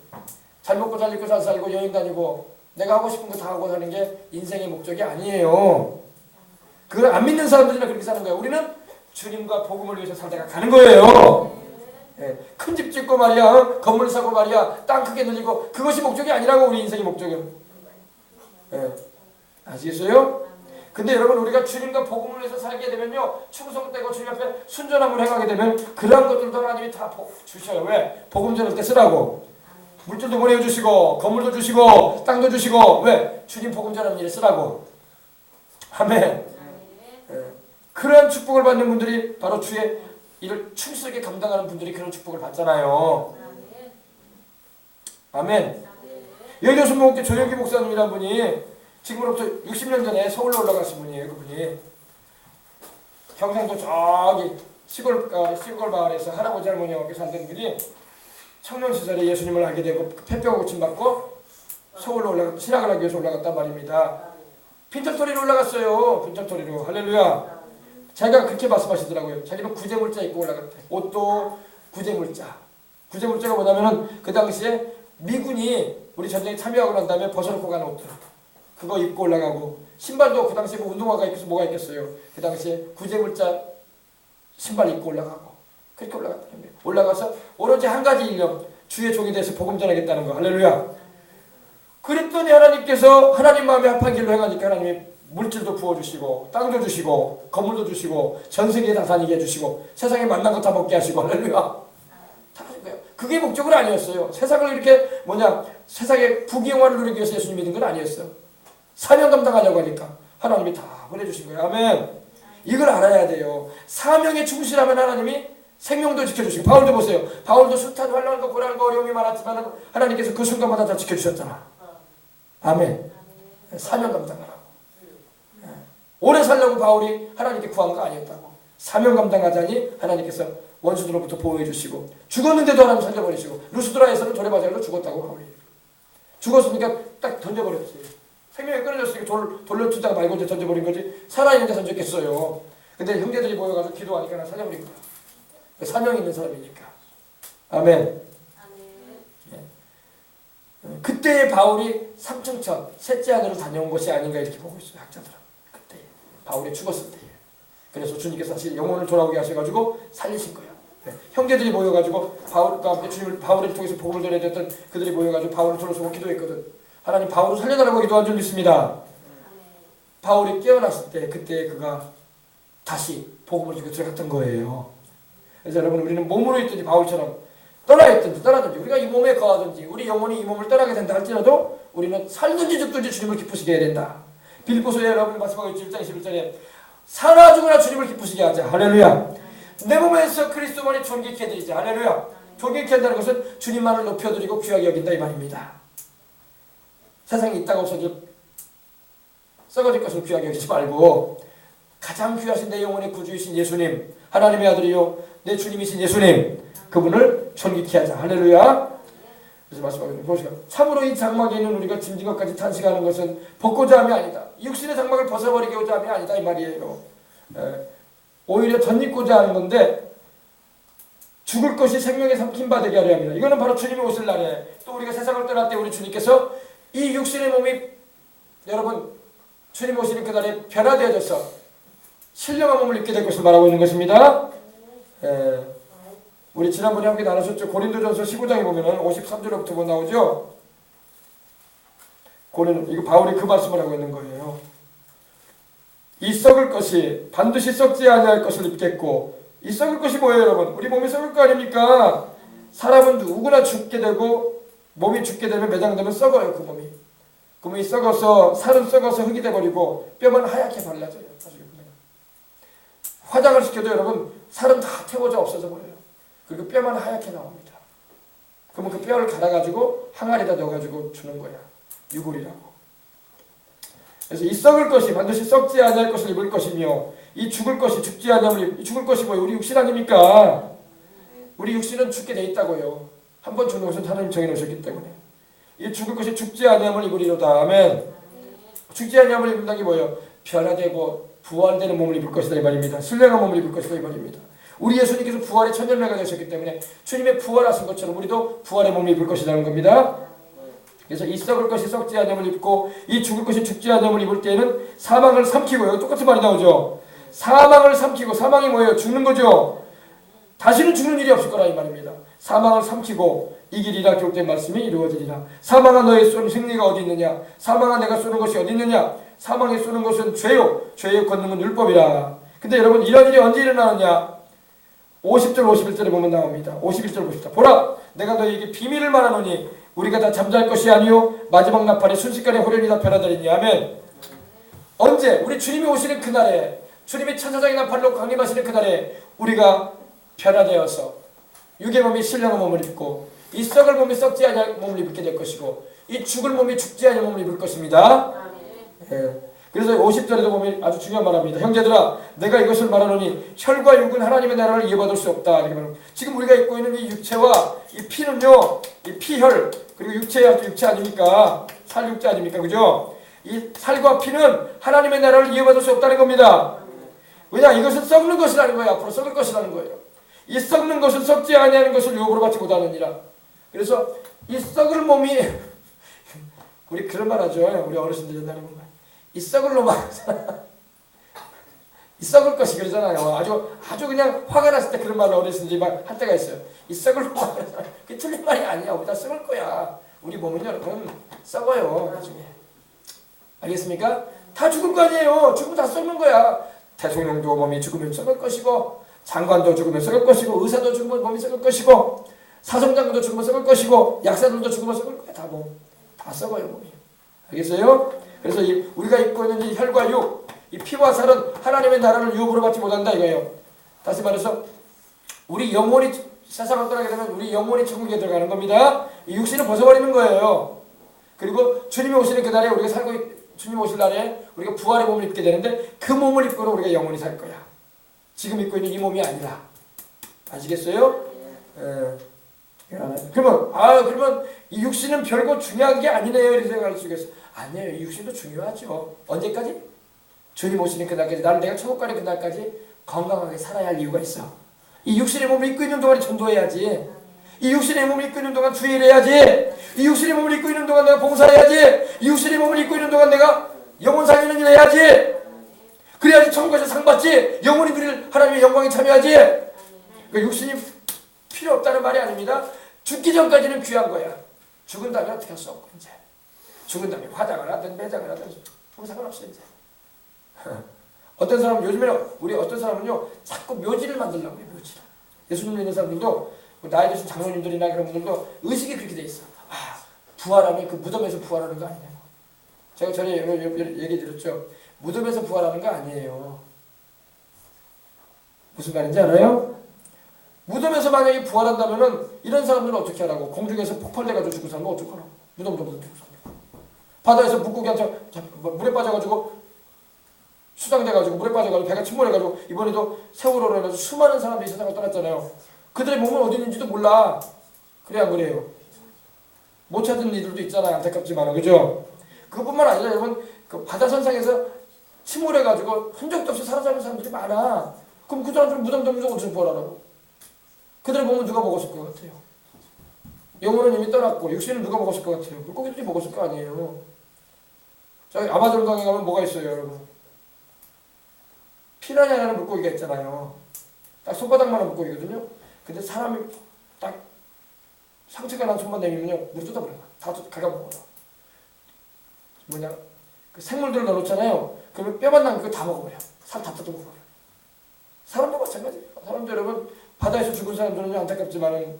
잘 먹고 잘 입고 잘 살고 여행 다니고 내가 하고 싶은 거 다 하고 사는 게 인생의 목적이 아니에요. 그걸 안 믿는 사람들이나 그렇게 사는 거예요. 우리는 주님과 복음을 위해서 살다가 가는 거예요. 예, 큰 집 짓고 말이야, 건물 사고 말이야, 땅 크게 늘리고 그것이 목적이 아니라고 우리 인생의 목적은. 예, 아시겠어요? 근데 여러분 우리가 주님과 복음을 위해서 살게 되면요 충성되고 주님 앞에 순전함을 행하게 되면 그러한 것들도 하나님이 다 주셔요. 왜? 복음 전할 때 쓰라고. 물질도 보내주시고 건물도 주시고 땅도 주시고 왜? 주님 복음 전하는 일에 쓰라고. 아멘. 예. 그러한 축복을 받는 분들이 바로 주의 일을 충실하게 감당하는 분들이 그런 축복을 받잖아요. 아멘. 여의도 순복음교회 조영기 목사님이라는 분이 지금으로부터 60년 전에 서울로 올라가신 분이에요. 그분이 경상도 저기 시골 마을에서 할아버지 할머니와 함께 살던 분이 청년 시절에 예수님을 알게 되고 폐병 고침 받고 서울로 신학을 하기 위해서 올라갔단 말입니다. 빈털터리로 올라갔어요. 빈털터리로. 할렐루야. 자기가 그렇게 말씀하시더라고요. 자기는 구제물자 입고 올라갔대. 옷도 구제물자. 구제물자가 뭐냐면은 그 당시에 미군이 우리 전쟁에 참여하고 난 다음에 벗어놓고 가는 옷들. 그거 입고 올라가고 신발도 그 당시에 뭐 운동화가 있겠어 뭐가 있겠어요. 그 당시에 구제물자 신발 입고 올라가고 그렇게 올라갔다는 거예요. 올라가서 오로지 한 가지 일념 주의 종이 돼서 복음 전하겠다는 거. 할렐루야. 그랬더니 하나님께서 하나님 마음에 합한 길로 행하니까 하나님이 물질도 부어주시고 땅도 주시고 건물도 주시고 전 세계에 다 다니게 해주시고 세상에 만난 거 다 먹게 하시고 할렐루야. 다 하신 거예요. 그게 목적은 아니었어요. 세상을 이렇게 세상의 부귀영화를 누리기 위해서 예수님 믿은 건 아니었어요. 사명 감당하려고 하니까 하나님이 다 보내주신 거예요. 아멘. 이걸 알아야 돼요. 사명에 충실하면 하나님이 생명도 지켜주시고, 바울도 보세요. 바울도 숱한 환난과 고난과 어려움이 많았지만 하나님께서 그 순간마다 다 지켜주셨잖아. 아멘. 사명 감당하라고. 오래 살려고 바울이 하나님께 구한 거 아니었다고. 사명 감당하자니 하나님께서 원수들로부터 보호해 주시고, 죽었는데도 하나님 살려버리시고, 루스드라에서는 돌에 맞아서 죽었다고 바울이. 죽었으니까 딱 던져버렸지. 생명이 끊어졌으니까 돌로 투다가 말고 이제 던져버린 거지. 살아있는데 던졌겠어요. 근데 형제들이 모여가지고 기도하니까 살려버린 거야. 사명 있는 사람이니까. 아멘. 그때의 바울이 삼층천 셋째 하늘로 다녀온 것이 아닌가 이렇게 보고 있어요. 학자들은. 그때 바울이 죽었을 때에. 그래서 주님께서 사실 영혼을 돌아오게 하셔가지고 살리신 거예요. 형제들이 모여가지고 바울을 통해서 복음을 전해야 됐던 그들이 모여가지고 바울을 둘러서고 기도했거든. 하나님 바울을 살려달라고 기도한 줄 믿습니다. 바울이 깨어났을 때 그때 그가 다시 복음을 주고 들어갔던 거예요. 그래서 여러분, 우리는 몸으로 있든지 바울처럼 떠나야 있든지 떠나든지, 우리가 이 몸에 거하든지 우리 영혼이 이 몸을 떠나게 된다 할지라도 우리는 살든지 죽든지 주님을 기쁘시게 해야 된다. 빌립보서에 여러분 말씀하고 1장 21절에 살아 죽으나 주님을 기쁘시게 하자. 할렐루야. 내 몸에서 그리스도만이 존귀케 해드리자. 할렐루야. 존귀케 한다는 것은 주님만을 높여드리고 귀하게 여긴다 이 말입니다. 세상에 있다가 없어질 썩어질 것을 귀하게 여기지 말고 가장 귀하신 내 영혼의 구주이신 예수님, 하나님의 아들이요 내 주님이신 예수님, 그분을 존귀케 하자. 할렐루야. 그래서 말씀하거든요. 보시죠. 참으로 이 장막에 있는 우리가 짐진 것까지 탄식하는 것은 벗고자 함이 아니다. 육신의 장막을 벗어버리고자 함이 아니다 이 말이에요. 오히려 덧입고자 하는 건데, 죽을 것이 생명에 삼킨 바 되게 하려 합니다. 이거는 바로 주님이 오실 날에, 또 우리가 세상을 떠날 때 우리 주님께서 이 육신의 몸이, 여러분, 주님 오시는 그날에 변화되어져서 신령한 몸을 입게 될 것을 말하고 있는 것입니다. 우리 지난번에 함께 나누셨죠. 고린도전서 15장에 보면은 53절부터 나오죠. 이거 바울이 그 말씀을 하고 있는 거예요. 이 썩을 것이 반드시 썩지 아니할 것을 입겠고, 이 썩을 것이 뭐예요, 여러분? 우리 몸이 썩을 거 아닙니까? 사람은 누구나 죽게 되고, 몸이 죽게 되면 매장되면 썩어요. 그 몸이 썩어서, 살은 썩어서 흙이 돼버리고 뼈만 하얗게 발라져요. 나중에 보면 화장을 시켜도 여러분 살은 다 태워져 없어져 버려요. 그리고 뼈만 하얗게 나옵니다. 그러면 그 뼈를 갈아가지고 항아리에다 넣어가지고 주는 거야. 유골이라고. 그래서 이 썩을 것이 반드시 썩지 아니할 것을 입을 것이며, 이 죽을 것이 죽지 아니함을 죽을 것이 뭐예요? 우리 육신 아닙니까? 우리 육신은 죽게 돼 있다고요. 한번 죽는 것은 하나님 정해놓으셨기 때문에. 이 죽을 것이 죽지 아니함을 입으리로다. 아멘. 죽지 아니함을 입는다는 게 뭐예요? 변화되고 부활되는 몸을 입을 것이다 이 말입니다. 신령한 몸을 입을 것이다 이 말입니다. 우리 예수님께서 부활의 천년매가 되셨기 때문에 주님의 부활하신 것처럼 우리도 부활의 몸을 입을 것이라는 겁니다. 그래서 이 썩을 것이 썩지 아니함을 입고 이 죽을 것이 죽지 아니함을 입을 때에는 사망을 삼키고, 여기 똑같은 말이 나오죠. 사망을 삼키고, 사망이 뭐예요? 죽는 거죠. 다시는 죽는 일이 없을 거라 이 말입니다. 사망을 삼키고 이기리라 기록된 말씀이 이루어지리라. 사망아 너의 쏘는 승리가 어디 있느냐? 사망아 내가 쏘는 것이 어디 있느냐? 사망에 쏘는 것은 죄요, 죄의 권능은 율법이라. 근데 여러분, 이런 일이 언제 일어나느냐? 50절 51절에 보면 나옵니다. 51절 봅시다. 보라, 내가 너희에게 비밀을 말하노니 우리가 다 잠잘 것이 아니요 마지막 나팔이 순식간에 호련히 다 변화되리니. 아멘. 언제? 우리 주님이 오시는 그날에, 주님이 천사장의 나팔로 강림하시는 그날에 우리가 변화되어서 육의 몸이 신령한 몸을 입고, 이 썩을 몸이 썩지 아니할 몸을 입게 될 것이고, 이 죽을 몸이 죽지 아니할 몸을 입을 것입니다. 그래서 50절에도 보면 아주 중요한 말합니다. 형제들아, 내가 이것을 말하노니 혈과 육은 하나님의 나라를 이해받을 수 없다. 이렇게 말합니다. 지금 우리가 입고 있는 이 육체와 이 피는요, 이 피혈, 그리고 육체 아닙니까? 살육체 아닙니까? 그죠? 이 살과 피는 하나님의 나라를 이해받을 수 없다는 겁니다. 왜냐? 이것은 썩는 것이라는 거예요. 앞으로 썩을 것이라는 거예요. 이 썩는 것은 썩지 아니하는 것을 유업으로 받지 못하느니라. 그래서 이 썩을 몸이 우리 그런 말 하죠. 우리 어르신들 옛날에 보면 이 썩을 놈아 이 썩을 것이 그러잖아요. 아주 그냥 화가 났을 때 그런 말을 어르신들이 할 때가 있어요. 이 썩을 놈아. 그게 틀린 말이 아니야. 우리 다 썩을 거야. 우리 몸은 여러분 썩어요. 나중에. 알겠습니까? 다 죽을 거 아니에요. 죽으면 다 썩는 거야. 대통령도 몸이 죽으면 썩을 것이고, 장관도 죽으면 썩을 것이고, 의사도 죽으면 몸이 썩을 것이고, 사성장도 죽으면 썩을 것이고 약사들도 죽으면 썩을 거야. 다 썩어요 몸이. 알겠어요? 그래서 우리가 입고 있는 이 혈과 육, 이 피와 살은 하나님의 나라를 유업으로 받지 못한다 이거예요. 다시 말해서 우리 영혼이 세상을 떠나게 되면 우리 영혼이 천국에 들어가는 겁니다. 이 육신을 벗어버리는 거예요. 그리고 주님이 오시는 그날에 우리가 주님 오실 날에 우리가 부활의 몸을 입게 되는데 그 몸을 입고는 우리가 영원히 살 거야. 지금 입고 있는 이 몸이 아니라. 아시겠어요? 그러면 이 육신은 별거 중요한 게 아니네요. 이렇게 생각할 수 있겠어요. 아니에요. 이 육신도 중요하죠. 언제까지? 주님 오시는 그날까지, 나는 내가 천국 가는 그날까지 건강하게 살아야 할 이유가 있어. 이 육신의 몸을 입고 있는 동안 전도해야지. 이 육신의 몸을 입고 있는 동안 주일해야지. 이 육신의 몸을 입고 있는 동안 내가 봉사해야지. 이 육신의 몸을 입고 있는 동안 내가 영혼 살리는 일 해야지. 그래야지 천국에서 상 받지. 영혼이 누릴 하나님의 영광에 참여하지. 그러니까 육신이 필요 없다는 말이 아닙니다. 죽기 전까지는 귀한 거야. 죽은 다음에 어떻게 할 수 없고 이제. 죽은 다음에 화장을 하든 매장을 하든 상관없어 이제. 어떤 사람은 요즘에는 우리 어떤 사람은요 자꾸 묘지를 만들려고 해요. 묘지를. 예수님 믿는 사람들도 나이 드신 장로님들이나 그런 분들도 의식이 그렇게 돼 있어. 부활하면 그 무덤에서 부활하는 거 아니냐고. 제가 전에 얘기 드렸죠. 무덤에서 부활하는 거 아니에요. 무슨 말인지 알아요? 무덤에서 만약에 부활한다면은 이런 사람들은 어떻게 하라고? 공중에서 폭발돼가지고 죽은 사람은 어떻게 하라고? 무덤도 못 죽은 사람. 바다에서 물고기한테 물에 빠져가지고 수상돼가지고 물에 빠져가지고 배가 침몰해가지고 이번에도 세월호로 인해서 수많은 사람들이 세상을 떠났잖아요. 그들의 몸은 어디 있는지도 몰라. 그래 안 그래요? 못 찾은 이들도 있잖아요. 안타깝지만 그죠? 그것뿐만 아니라 여러분 그 바다 선상에서 침몰해가지고 흔적도 없이 사라지는 사람들이 많아. 그럼 그 사람들은 무덤도 없는 어디서 부활하라고? 그들의 몸은 누가 먹었을 것 같아요? 영혼은 이미 떠났고 육신은 누가 먹었을 것 같아요? 물고기들이 먹었을 거 아니에요. 저기 아마존 강에 가면 뭐가 있어요 여러분? 피라냐라는 물고기가 있잖아요. 딱 손바닥만한 물고기거든요. 근데 사람이 딱 상처가 난 손만 내밀면요 물이 쏟아버려요. 다 갉아먹어요. 그 생물들을 넣어놓잖아요. 그러면 뼈만 남은 거 다 먹어버려요. 살 다 뜯어먹어요. 사람도 마찬가지예요. 사람도 여러분 바다에서 죽은 사람들은 안타깝지만은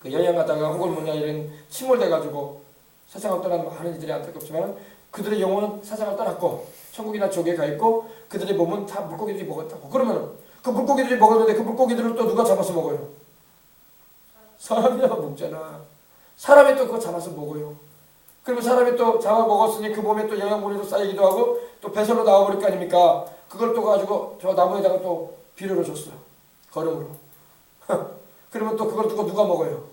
그 여행하다가 혹은 이런 침몰돼가지고 세상을 떠난 많은 이들이 안타깝지만 그들의 영혼은 세상을 떠났고 천국이나 지옥에 가 있고 그들의 몸은 다 물고기들이 먹었다고. 그러면 그 물고기들이 먹었는데 그 물고기들을 또 누가 잡아서 먹어요? 사람이 먹잖아. 사람이 또 그거 잡아서 먹어요. 그러면 사람이 또 잡아 먹었으니 그 몸에 또 영양분이 또 쌓이기도 하고 또 배설로 나와버릴 거 아닙니까? 그걸 또 가지고 저 나무에다가 또 비료를 줬어요. 거름으로. 그러면 또 그걸 두고 누가 먹어요?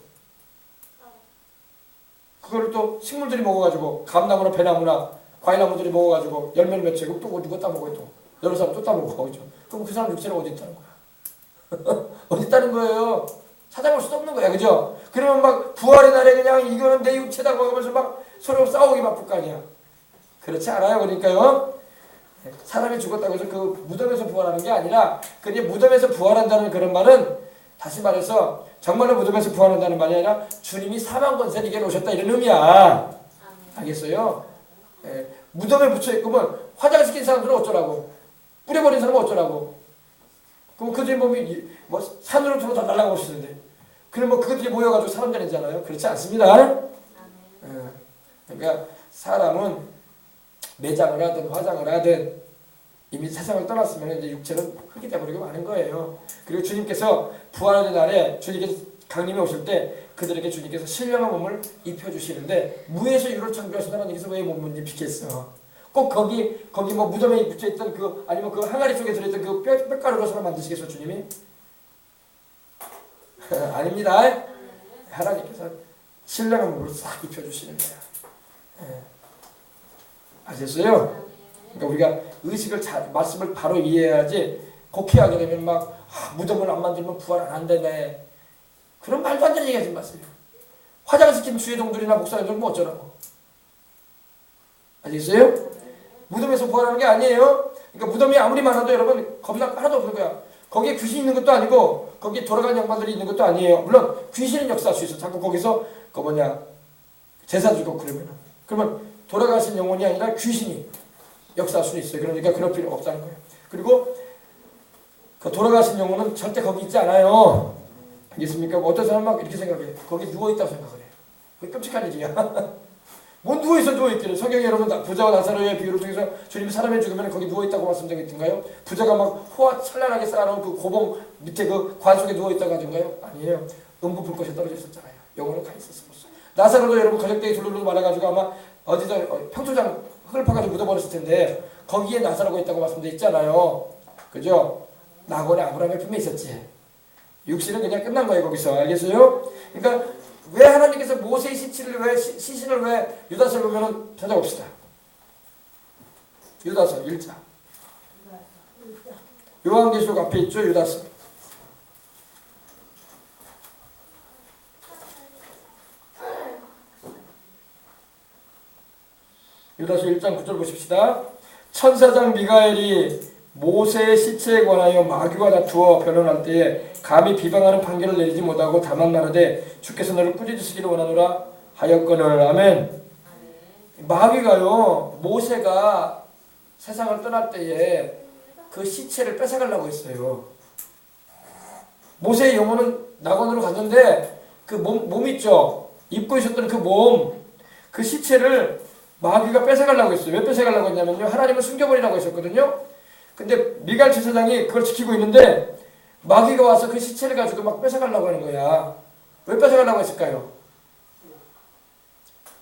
그걸 또 식물들이 먹어가지고 감나무나 배나무나 과일나무들이 먹어가지고 열매를 맺히고 또 누가 따먹어요 또. 여러 사람 또 따먹어. 그죠? 그럼 그 사람 육체는 어디 있다는 거야? 어디 있다는 거예요? 찾아볼 수도 없는 거야. 그죠? 그러면 막 부활의 날에 그냥 이거는 내 육체다고 하면서 막 서로 싸우기 바쁠 거 아니야. 그렇지 않아요. 그러니까요. 사람이 죽었다고 해서 그 무덤에서 부활하는 게 아니라 그냥 무덤에서 부활한다는 그런 말은 다시 말해서 정말로 무덤에서 부활한다는 말이 아니라 주님이 사망 권세를 이겨 놓으셨다 이런 의미야. 알겠어요? 무덤에 묻혀있으면 화장시킨 사람들은 어쩌라고? 뿌려버린 사람은 어쩌라고? 그럼 그들의 몸이 뭐 산으로 들어 다 날아가고 싶은데 그럼 뭐 그들이 모여가지고 사람 되는잖아요. 그렇지 않습니다. 그러니까 사람은 매장을 하든 화장을 하든 이미 세상을 떠났으면 이제 육체는 흙이 되버리고 마는 거예요. 그리고 주님께서 부활의 날에 주님께서 강림에 오실 때 그들에게 주님께서 신령한 몸을 입혀주시는데 무에서 유를 창조하시다는 얘기에서 왜 몸을 입히겠어? 꼭 거기 뭐 무덤에 붙여있던 그 아니면 그 항아리 속에 들어있던 그 뼈가루로서 만드시겠어 주님이? 아닙니다. 하나님께서 신령한 몸을 싹 입혀주시는 거야. 아셨어요? 그러니까 우리가 의식을 말씀을 바로 이해해야지 곡해하게 되면 막 무덤을 안 만들면 부활 안 한다네. 그런 말도 안 되는 얘기 하지 마세요. 화장시킨 주의동들이나 목사님들은 뭐 어쩌라고. 아시겠어요? 무덤에서 부활하는 게 아니에요. 그러니까 무덤이 아무리 많아도 여러분 겁나 하나도 없는 거야. 거기에 귀신이 있는 것도 아니고 거기에 돌아간 양반들이 있는 것도 아니에요. 물론 귀신은 역사할 수 있어. 자꾸 거기서 제사 주고 그러면 돌아가신 영혼이 아니라 귀신이 역사할 수는 있어요. 그러니까 그럴 필요 없다는 거예요. 그리고 그 돌아가신 영혼은 절대 거기 있지 않아요. 알겠습니까? 어떤 사람은 막 이렇게 생각해. 거기 누워있다고 생각을 해. 그게 끔찍한 일이야. 뭐 누워있기를. 성경에 여러분 부자와 나사로의 비유를 통해서 주님이 사람이 죽으면 거기 누워있다고 말씀드렸던가요? 부자가 막 호화 찬란하게 쌓아놓은 그 고봉 밑에 그 관 속에 누워있다고 하던가요? 아니에요. 음부 불꽃에 떨어져 있었잖아요. 영혼은 가 있었어. 나사로도 여러분 거적대에 둘러둘러 말아가지고 아마 어디서 평초장 흙을 파가지고 묻어버렸을 텐데 거기에 나사로가 있다고 말씀드렸잖아요. 그죠? 낙원에 아브라함의 품에 있었지. 육신은 그냥 끝난 거예요. 거기서. 알겠어요? 그러니까 왜 하나님께서 모세의 시신을 왜 유다서를 보면은 찾아봅시다. 유다서 1장. 요한계시록 앞에 있죠. 유다서. 유다서 1장 9절 보십시다. 천사장 미가엘이 모세의 시체에 관하여 마귀와 다투어 변론할 때에 감히 비방하는 판결을 내리지 못하고 다만 말하되 주께서 너를 꾸짖으시기를 원하노라 하였거늘. 아멘. 마귀가요, 모세가 세상을 떠날 때에 그 시체를 뺏어가려고 했어요. 모세의 영혼은 낙원으로 갔는데 그 몸 있죠? 입고 있었던 그 몸, 그 시체를 마귀가 뺏어가려고 했어요. 왜 뺏어가려고 했냐면요, 하나님을 숨겨버리라고 했었거든요. 근데 미갈 제사장이 그걸 지키고 있는데 마귀가 와서 그 시체를 가지고 막 뺏어가려고 하는 거야. 왜 뺏어가려고 했을까요?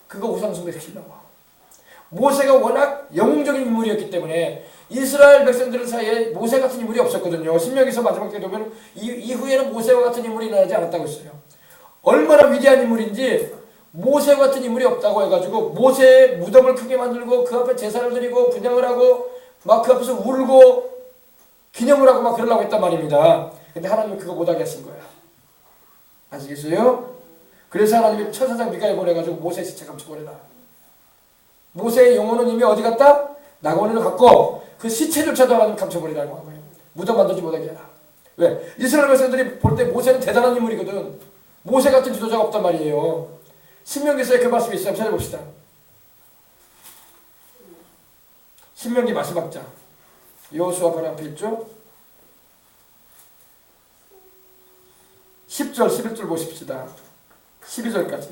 그거 우상숭배 시키려고. 모세가 워낙 영웅적인 인물이었기 때문에 이스라엘 백성들 사이에 모세 같은 인물이 없었거든요. 신명기서 마지막 때 보면 이후에는 모세와 같은 인물이 일어나지 않았다고 했어요. 얼마나 위대한 인물인지 모세 같은 인물이 없다고 해가지고 모세의 무덤을 크게 만들고 그 앞에 제사를 드리고 분향을 하고 막 그 앞에서 울고 기념을 하고 막 그러려고 했단 말입니다. 근데 하나님은 그거 못하게 하신 거야. 아시겠어요? 그래서 하나님이 천사장 미가엘 보내가지고 모세의 시체 감춰버려라. 모세의 영혼은 이미 어디 갔다? 낙원으로 갔고 그 시체조차도 하나님 감춰버리라고 한 거예요. 무덤 만들지 못하게 해라. 왜? 이스라엘 백성들이 볼 때 모세는 대단한 인물이거든. 모세 같은 지도자가 없단 말이에요. 신명기서에 그 말씀이 있어요. 찾아봅시다. 신명기 마지막 장. 여호수아 바로 앞에 있죠? 10절, 11절 보십시다. 12절까지.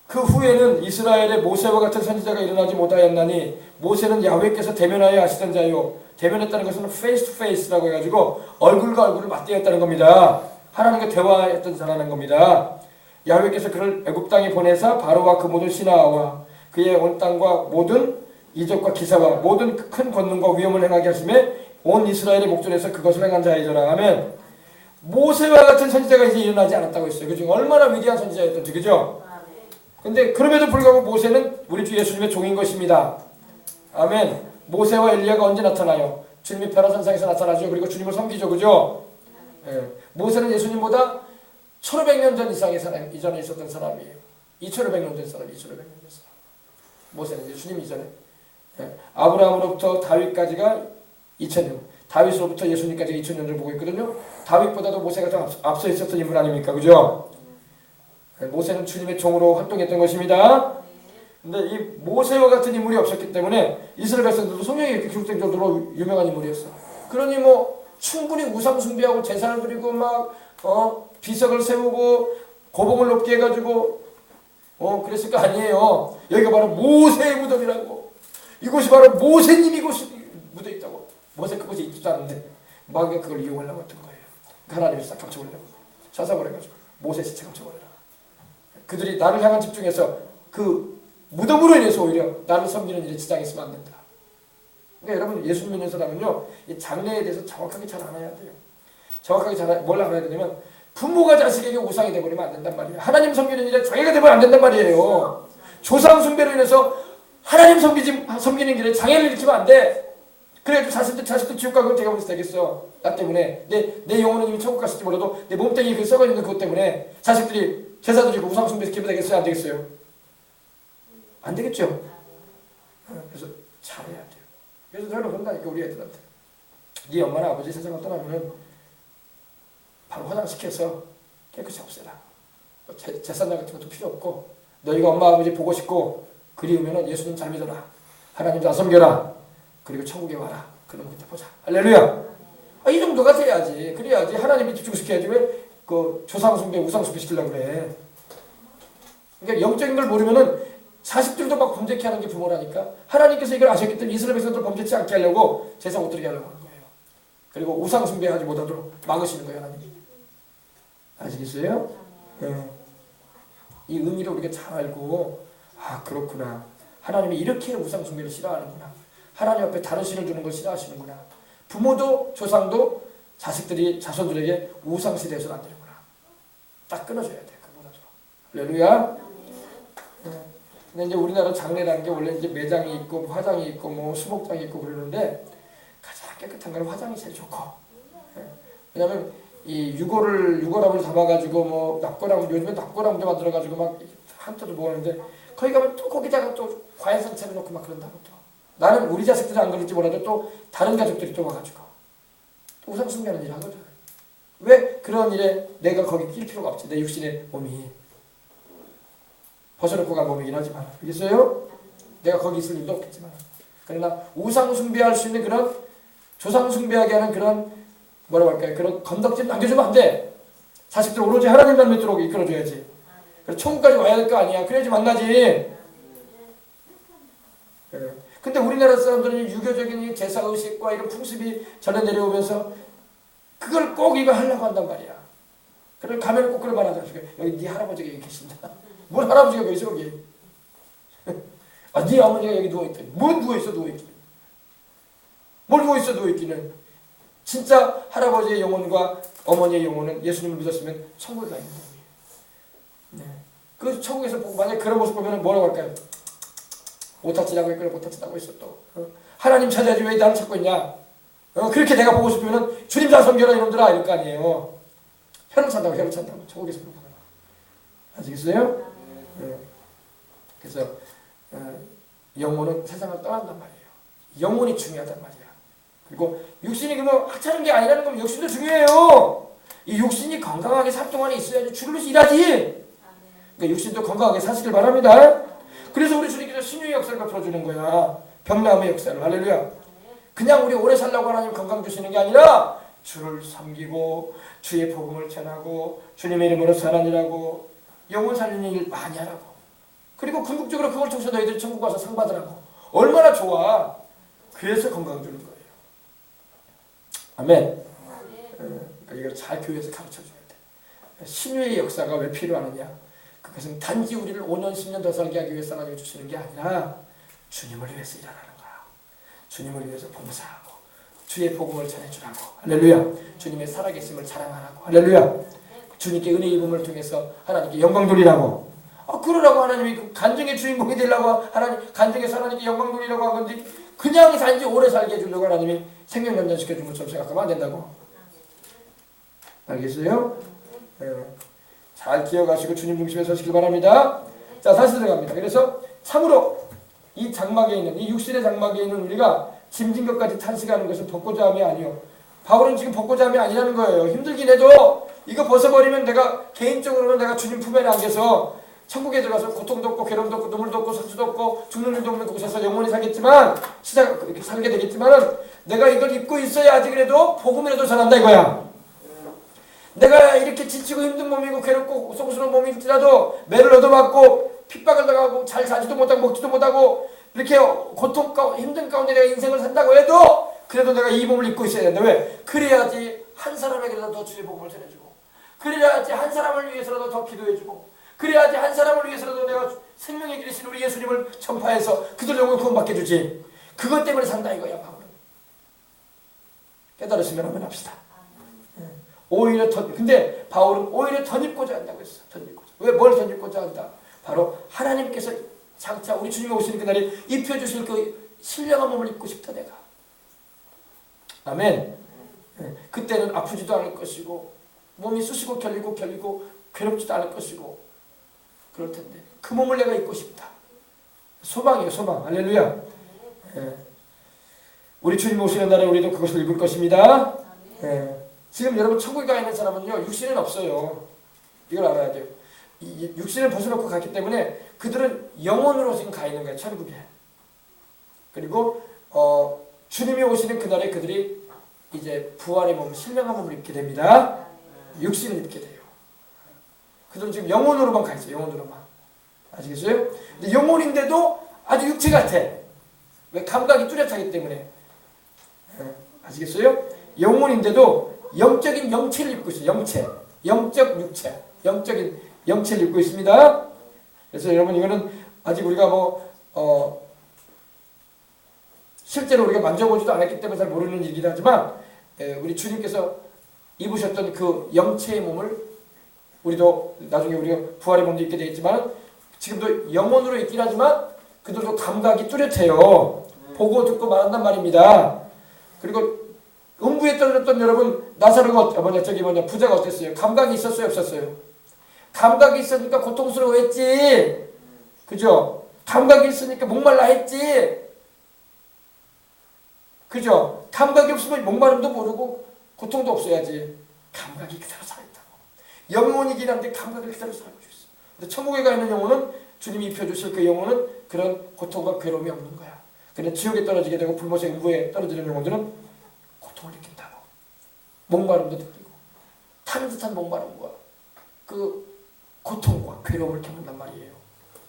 그 후에는 이스라엘에 모세와 같은 선지자가 일어나지 못하였나니 모세는 야훼께서 대면하여 하시던 자요. 대면했다는 것은 face to face라고 해가지고 얼굴과 얼굴을 맞대었다는 겁니다. 하나님과 대화했던 자라는 겁니다. 야훼께서 그를 애굽 땅에 보내사 바로와 그 모든 신하와 그의 온 땅과 모든 이적과 기사와 모든 큰 권능과 위엄을 행하게 하심에 온 이스라엘의 목전에서 그것을 행한 자이더라. 하면 모세와 같은 선지자가 이제 일어나지 않았다고 했어요. 그중 얼마나 위대한 선지자였던지, 그죠? 근데 그럼에도 불구하고 모세는 우리 주 예수님의 종인 것입니다. 아멘. 모세와 엘리야가 언제 나타나요? 주님이 변화산상에서 나타나죠. 그리고 주님을 섬기죠, 그죠? 예. 모세는 예수님보다 1500년 전 이상의 사람, 이전에 있었던 사람이에요. 2500년 전 사람, 2500년 전 사람. 모세는 예수님 이전에. 예. 아브라함으로부터 다윗까지가 2000년, 다윗으로부터 예수님까지 2000년을 보고 있거든요. 다윗보다도 모세가 더 앞서 있었던 인물 아닙니까? 그죠? 예. 모세는 주님의 종으로 활동했던 것입니다. 근데 이 모세와 같은 인물이 없었기 때문에 이스라엘 백성들도 성경에 이렇게 기록된 정도로 유명한 인물이었어. 그러니 뭐 충분히 우상 숭배하고 제사를 드리고 막 비석을 세우고 고봉을 높게 해가지고 그랬을 거 아니에요. 여기가 바로 모세의 무덤이라고. 이곳이 바로 모세님이 이곳이 묻어있다고. 모세 그곳에 있지도 않은데 마귀가 그걸 이용하려고 했던 거예요. 하나님이 싹 감춰버리려고. 찾아버려가지고 모세 시체 감춰버려라. 그들이 나를 향한 집중해서 그 무덤으로 인해서 오히려 나를 섬기는 일에 지장이 있으면 안 된다. 그러니까 여러분 예수님 믿는 사람은요, 이 장래에 대해서 정확하게 잘 알아야 돼요. 정확하게 뭘 알아야 되냐면 부모가 자식에게 우상이 되버리면 안 된단 말이에요. 하나님 섬기는 일에 장애가 되면 안 된단 말이에요. 조상 숭배로 인해서 하나님 섬기는 길에 장애를 일으키면 안 돼. 그래야지 자식도 지옥 가고 제가 볼수 되겠어. 나 때문에 내 영혼은 이미 천국 갔을지 몰라도 내 몸뚱이에 그 썩어 있는 그것 때문에 자식들이 제사 드리고 우상 숭배 시키면 되겠어요? 안 되겠어요? 안 되겠죠? 그래서 잘해야 돼요. 그래서 저는 그런다니까 우리 애들한테. 네 엄마나 아버지 세상을 떠나면 바로 화장시켜서 깨끗이 없애라. 제사장 같은 것도 필요 없고 너희가 엄마 아버지 보고 싶고 그리우면 예수님 잘 믿어라. 하나님 잘 섬겨라. 그리고 천국에 와라. 그럼 그때 보자. 할렐루야. 이 정도가 돼야지. 그래야지 하나님이 집중시켜야지. 왜 그 조상숭배, 우상숭배 시키려고 그래. 그러니까 영적인 걸 모르면은 자식들도 막 범죄케 하는 게 부모라니까. 하나님께서 이걸 아셨기 때문에 이스라엘 백성들 범죄치 않게 하려고 제사 못 드리게 하려고 하는 거예요. 그리고 우상숭배하지 못하도록 막으시는 거예요, 하나님이. 아시겠어요? 네. 이 의미를 우리가 잘 알고, 아, 그렇구나. 하나님이 이렇게 우상숭배를 싫어하는구나. 하나님 앞에 다른 신을 두는 걸 싫어하시는구나. 부모도 조상도 자식들이 자손들에게 우상시 대해서는 안 되는구나. 딱 끊어줘야 돼. 그보다도. 할렐루야. 네. 근데 이제 우리나라 장례라는 게 원래 이제 매장이 있고 화장이 있고 뭐 수목장이 있고 그러는데 가장 깨끗한 건 화장이 제일 좋고. 네. 왜냐면 이 유골함을 담아가지고 뭐 납골함, 요즘에 납골함도 만들어가지고 막 한때도 모으는데 거기 가면 또 거기다가 또 과일 상처를 놓고 막 그런다고 또. 나는 우리 자식들이 안 그럴지 몰라도 또 다른 가족들이 또 와가지고 또 우상숭배하는 일을 하거든. 왜 그런 일에 내가 거기 낄 필요가 없지. 내 육신의 몸이 벗어놓고 간 몸이긴 하지만. 알겠어요? 내가 거기 있을 일도 없겠지만. 그러나 우상숭배할 수 있는 그런 조상숭배하게 하는 그런 뭐라고 할까요? 그런 건덕질 남겨주면 안 돼. 자식들 오로지 하나님만 믿도록 이끌어줘야지. 그래서 천국까지 와야 될 거 아니야. 그래야지 만나지. 근데 우리나라 사람들은 유교적인 제사의식과 이런 풍습이 전해 내려오면서 그걸 꼭 이거 하려고 한단 말이야. 그래 가면 꼭 그걸 말하자. 여기 네 할아버지가 여기 계신다. 뭘 할아버지가 여기 있어 여기. 아, 네 어머니가 여기 누워있대. 뭘 누워있어 누워있기는. 뭘 누워있어 누워있기는. 진짜 할아버지의 영혼과 어머니의 영혼은 예수님을 믿었으면 천국에 가 있는 거예요. 네. 그 천국에서 만약에 그런 모습 보면 뭐라고 할까요? 못하치라고 했거나 못하치라고 했어 또. 하나님 찾아야지 왜 나를 찾고 있냐. 그렇게 내가 보고 싶으면 주님 잘 섬겨라 이놈들아 이럴 거 아니에요. 혀를 찬다고 혀를 찬다고 천국에서 보는 거야. 아시겠어요? 네. 그래서 영혼은 세상을 떠난단 말이에요. 영혼이 중요하단 말이야. 그리고 육신이 그뭐 하찮은 게 아니라는 건 육신도 중요해요. 이 육신이 건강하게 살 동안에 있어야지 주를 위해서 일하지. 그러니까 육신도 건강하게 사시길 바랍니다. 그래서 우리 주님께서 신유의 역사를 베풀어주는 거야. 병나음의 역사를. 할렐루야. 그냥 우리 오래 살라고 하나님 건강 주시는 게 아니라 주를 섬기고 주의 복음을 전하고 주님의 이름으로 선한 영혼 살리는 일 많이 하라고. 그리고 궁극적으로 그걸 통해서 너희들이 천국 가서 상 받으라고. 얼마나 좋아. 그래서 건강 주는 거예요. 아멘. 그러니까 이걸 잘 교회에서 가르쳐줘야 돼. 신유의 역사가 왜 필요하느냐. 그것은 단지 우리를 5년 10년 더 살게 하기 위해서 하나님이 주시는 게 아니라 주님을 위해서 일하라는 거야. 주님을 위해서 봉사하고 주의 복음을 전해주라고. 할렐루야. 주님의 살아계심을 자랑하라고. 할렐루야. 주님께 은혜 입음을 통해서 하나님께 영광 돌리라고. 그러라고 하나님이 그 간증의 주인공이 되려고 하나님 간증에서 하나님께 영광 돌리라고 한 건데 그냥 단지 오래 살게 해주려고 하나님이 생명 연장시켜준 것처럼 생각하면 안 된다고. 알겠어요? 네. 잘 기억하시고 주님 중심에 서시길 바랍니다. 자, 다시 들어갑니다. 그래서 참으로 이 장막에 있는 이 육신의 장막에 있는 우리가 짐진 것까지 탄식하는 것은 벗고자 함이 아니요. 바울은 지금 벗고자 함이 아니라는 거예요. 힘들긴 해도 이거 벗어버리면 내가 개인적으로는 내가 주님 품에 안겨서 천국에 들어가서 고통도 없고 괴로움도 없고 눈물도 없고 상처도 없고 죽는 일도 없는 곳에서 영원히 살겠지만 살게 되겠지만은 내가 이걸 입고 있어야 아직 그래도 복음이라도 전한다 이거야. 내가 이렇게 지치고 힘든 몸이고 괴롭고 속스러운 몸일지라도 매를 얻어맞고 핍박을 당하고 잘 자지도 못하고 먹지도 못하고 이렇게 고통 힘든 가운데 내가 인생을 산다고 해도 그래도 내가 이 몸을 입고 있어야 된다. 왜? 그래야지 한 사람에게라도 더 주의 복음을 전해주고 그래야지 한 사람을 위해서라도 더 기도해주고 그래야지 한 사람을 위해서라도 내가 생명의 길이신 우리 예수님을 전파해서 그들 영혼 구원받게 해주지. 그것 때문에 산다 이거야 바울은. 깨달으시면 한번 합시다. 오히려 근데 바울은 오히려 덧입고자 한다고 했어. 덧입고자. 왜 뭘 덧입고자 한다? 바로 하나님께서 장차 우리 주님이 오시는 그날에 입혀주실 그 신령한 몸을 입고 싶다 내가. 아멘. 그때는 아프지도 않을 것이고 몸이 쑤시고 결리고 괴롭지도 않을 것이고 그럴 텐데 그 몸을 내가 입고 싶다. 소망이에요, 소망. 할렐루야. 우리 주님 오시는 날에 우리도 그것을 입을 것입니다. 지금 여러분 천국에 가 있는 사람은요 육신은 없어요. 이걸 알아야 돼요. 이 육신을 벗어놓고 갔기 때문에 그들은 영혼으로 지금 가 있는 거예요. 천국에. 그리고 주님이 오시는 그날에 그들이 이제 부활의 몸, 신령한 몸을 입게 됩니다. 육신을 입게 돼요. 그들은 지금 영혼으로만 가 있어요. 영혼으로만. 아시겠어요? 근데 영혼인데도 아주 육체 같아. 왜? 감각이 뚜렷하기 때문에. 아시겠어요? 영혼인데도 영적인 영체를 입고 있어요. 영체. 영적 육체. 영적인 영체를 입고 있습니다. 그래서 여러분 이거는 아직 우리가 실제로 우리가 만져보지도 않았기 때문에 잘 모르는 일이긴 하지만 우리 주님께서 입으셨던 그 영체의 몸을 우리도 나중에 우리가 부활의 몸도 입게 되겠지만 지금도 영혼으로 있긴 하지만 그들도 감각이 뚜렷해요. 보고 듣고 말한단 말입니다. 그리고 음부에 떨어졌던 여러분 나사로가 부자가 어땠어요? 감각이 있었어요? 없었어요? 감각이 있으니까 고통스러워했지. 그죠? 감각이 있으니까 목말라 했지. 그죠? 감각이 없으면 목마름도 모르고 고통도 없어야지. 감각이 그대로 살아있다고. 영혼이긴 한데 감각을 그대로 살고 있어. 근데 천국에 가 있는 영혼은 주님이 입혀주실 그 영혼은 그런 고통과 괴로움이 없는 거야. 근데 지옥에 떨어지게 되고 불못의 음부에 떨어지는 영혼들은 고통을 느낀다고. 목마름도 느끼고 타는 목마름과 그 고통과 괴로움을 겪는단 말이에요.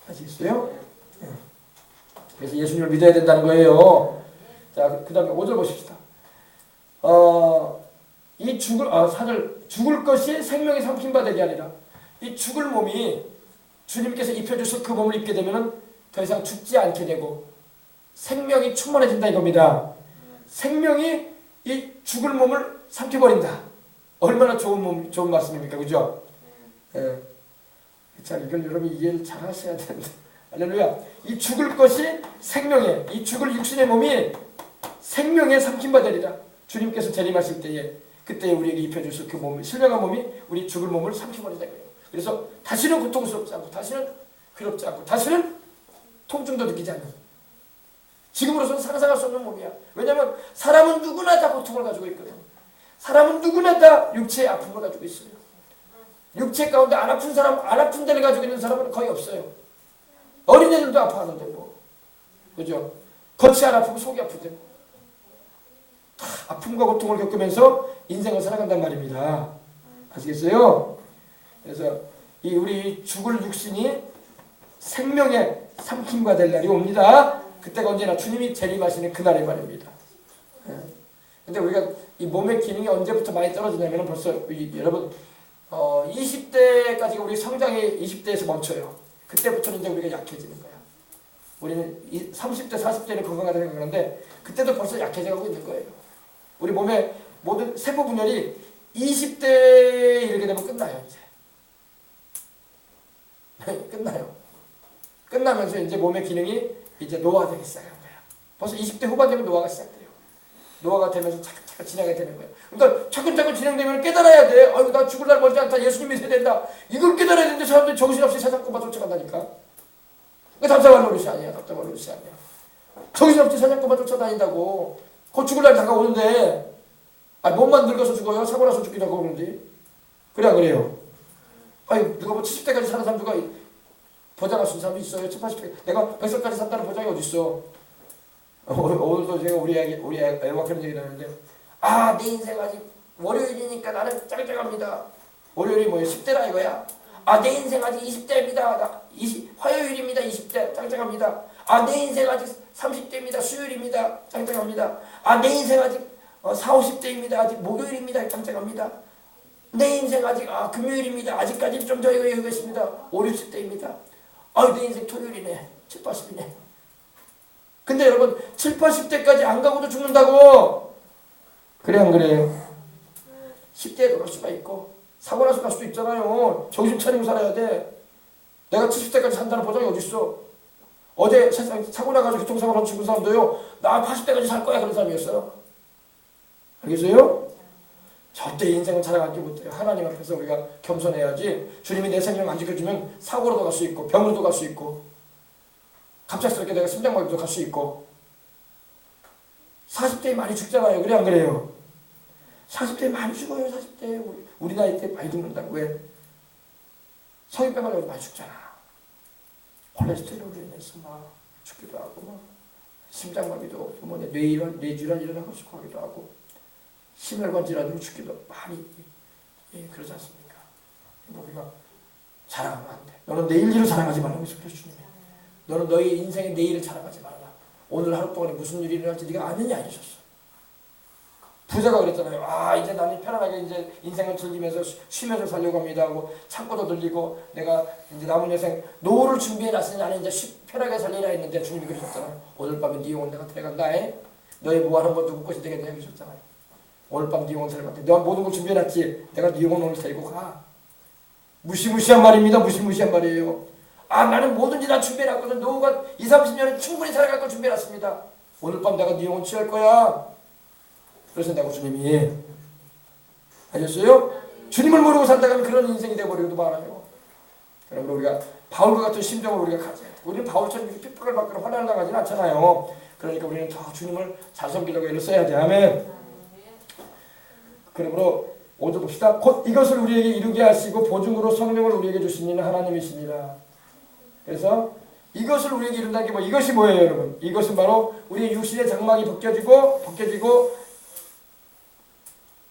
아시겠어요? 그래서 예수님을 믿어야 된다는 거예요. 자, 그 다음에 5절 보십시다. 이 죽을 것이 생명의 삼킨바되기 아니라 이 죽을 몸이 주님께서 입혀주실 그 몸을 입게 되면 더 이상 죽지 않게 되고 생명이 충만해진다 이겁니다. 생명이 이 죽을 몸을 삼켜버린다. 얼마나 좋은 말씀입니까? 그죠? 자, 이걸 여러분 이해를 잘 하셔야 되는데. 할렐루야. 이 죽을 것이 생명의, 이 죽을 육신의 몸이 생명에 삼킴바 되리라. 주님께서 재림하실 때에 그때 우리에게 입혀주실 그 몸, 신령한 몸이 우리 죽을 몸을 삼켜버린다. 그래서 다시는 고통스럽지 않고 다시는 괴롭지 않고 다시는 통증도 느끼지 않는 지금으로서는 상상할 수 없는 몸이야. 왜냐하면 사람은 누구나 다 고통을 가지고 있거든. 사람은 누구나 다 육체의 아픔을 가지고 있어요. 육체 가운데 안 아픈 사람, 안 아픈 데를 가지고 있는 사람은 거의 없어요. 어린애들도 아파하는데 뭐. 그죠? 겉이 안 아프고 속이 아픈데 다 아픔과 고통을 겪으면서 인생을 살아간단 말입니다. 아시겠어요? 그래서 이 우리 죽을 육신이 생명의 삼킴과 될 날이 옵니다. 그때가 언제나 주님이 재림하시는 그날의 말입니다. 근데 우리가 이 몸의 기능이 언제부터 많이 떨어지냐면 벌써 여러분 20대까지 우리 성장이 20대에서 멈춰요. 그때부터는 이제 우리가 약해지는 거야. 우리는 30대, 40대는 건강하다고 생각하는데 그때도 벌써 약해져가고 있는 거예요. 우리 몸의 모든 세포 분열이 20대에 이르게 되면 끝나요. 이제 끝나요. 끝나면서 이제 몸의 기능이 이제 노화되기 시작하는 거야. 벌써 20대 후반 되면 노화가 시작돼요. 노화가 되면서 차근차근 진행이 되는 거예요. 그러니까 차근차근 진행되면 깨달아야 돼. 아이고 나 죽을 날 멀지 않다. 예수님 믿어야 된다. 이걸 깨달아야 되는데 사람들이 정신없이 사냥꾼만 쫓아간다니까. 그 답답한 노릇이 아니야. 답답한 노릇이 아니야. 정신없이 사냥꾼만 쫓아다닌다고. 곧 죽을 날 다가오는데 몸만 늙어서 죽어요. 사고 나서 죽기도 하고 그러는데. 그래 안 그래요? 아니 누가 뭐 70대까지 사는 사람 누가 보장할 수 있는 사람도 있어요. 70, 80대. 내가 100살까지 산다는 보장이 어디 있어? 오늘도 제가 우리 애와 그런 얘기를 하는데 내 인생 아직 월요일이니까 나는 짱짱합니다. 월요일이 뭐예요? 10대라 이거야. 내 인생 아직 20대입니다. 화요일입니다. 20대 짱짱합니다. 내 인생 아직 30대입니다. 수요일입니다. 짱짱합니다. 내 인생 아직 40, 50대입니다. 아직 목요일입니다. 짱짱합니다. 내 인생 아직 금요일입니다. 아직까지 좀 더 여유 있습니다. 5, 60대입니다. 내 인생 토요일이네. 7, 80이네. 근데 여러분 7, 80대까지 안 가고도 죽는다고. 그래 안 그래요? 10대에 그럴 수가 있고 사고 나서 갈 수도 있잖아요. 정신 차리고 살아야 돼. 내가 70대까지 산다는 보장이 어딨어. 어제 사고 나가지고 교통사고로 죽은 사람도요. 나 80대까지 살 거야 그런 사람이었어요. 알겠어요? 절대 인생을 살아가지 못해요. 하나님 앞에서 우리가 겸손해야지. 주님이 내 생명 안 지켜주면 사고로도 갈 수 있고 병으로도 갈 수 있고 갑작스럽게 내가 심장마비도 갈 수 있고 40대에 많이 죽잖아요. 그래 안 그래요? 40대에 많이 죽어요. 40대에 우리 나이 때 많이 죽는다고. 왜? 성인병 걸려서 많이 죽잖아. 콜레스테롤로 인해서 막 죽기도 하고 막 심장마비도 뭐 뇌질환 일어나고 하기도 하고 심혈관 질환으로 죽기도 많이 그러지 않습니까? 우리가 자랑하면 안 돼. 너는 내일 일을 자랑하지 말라고 했어요. 주님이. 너는 너희 인생의 내일을 자랑하지 말라. 오늘 하루 동안에 무슨 일이 일어날지 네가 아느냐 이러셨어. 부자가 그랬잖아요. 아 이제 나는 편안하게 이제 인생을 즐기면서 쉬면서 살려고 합니다 하고 창고도 들리고 내가 이제 남은 여생 노후를 준비해놨으니 나는 이제 편하게 살리라 했는데 주님이 그러셨잖아요. 오늘 밤에 네 영혼 내가 데려간다. 너의 무한한 것 누구 것이 되겠냐 그러셨잖아요. 오늘 밤 네 영혼 데려간다. 내가 모든 걸 준비해놨지. 내가 네 영혼 오늘 데리고 가. 무시무시한 말입니다. 무시무시한 말이에요. 아 나는 뭐든지 다 준비해놨거든. 노후가 20-30년은 충분히 살아갈 걸 준비해놨습니다. 오늘 밤 내가 네 영혼 취할 거야. 그러신다고 주님이. 아셨어요? 주님을 모르고 살다가는 그런 인생이 되어버리고도 많아요. 그러면 우리가 바울과 같은 심정을 우리가 가져야 돼. 우리는 바울처럼 이렇게 핍박을 받거나 환난을 당하지는 않잖아요. 그러니까 우리는 더 주님을 잘 섬기려고 애를 써야 돼. 아멘. 그러므로 5절 봅시다. 곧 이것을 우리에게 이루게 하시고 보증으로 성령을 우리에게 주신 이는 하나님이시니라. 그래서 이것을 우리에게 이룬다는 게 뭐 이것이 뭐예요 여러분? 이것은 바로 우리의 육신의 장막이 벗겨지고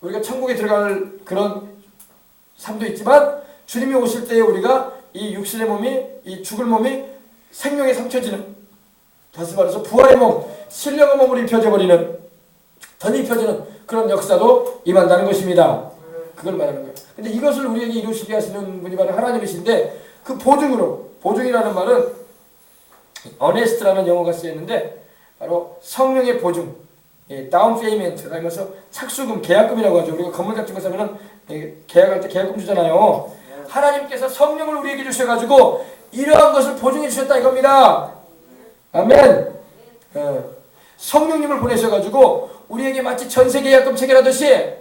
우리가 천국에 들어갈 그런 삶도 있지만 주님이 오실 때에 우리가 이 육신의 몸이 이 죽을 몸이 생명에 삼켜지는, 다시 말해서 부활의 몸, 신령한 몸으로 입혀져 입혀지는 그런 역사도 임한다는 것입니다. 그걸 말하는 거예요. 근데 이것을 우리에게 이루시게 하시는 분이 바로 하나님이신데 그 보증이라는 말은 어네스트라는 영어가 쓰였는데 바로 성령의 보증, 다운 페이멘트, 그러면서 착수금, 계약금이라고 하죠. 우리가 건물 같은 거 사면은 계약할 때 계약금 주잖아요. 하나님께서 성령을 우리에게 주셔가지고 이러한 것을 보증해 주셨다 이겁니다. 아멘. 성령님을 보내셔가지고 우리에게 마치 전세 계약금 체결하듯이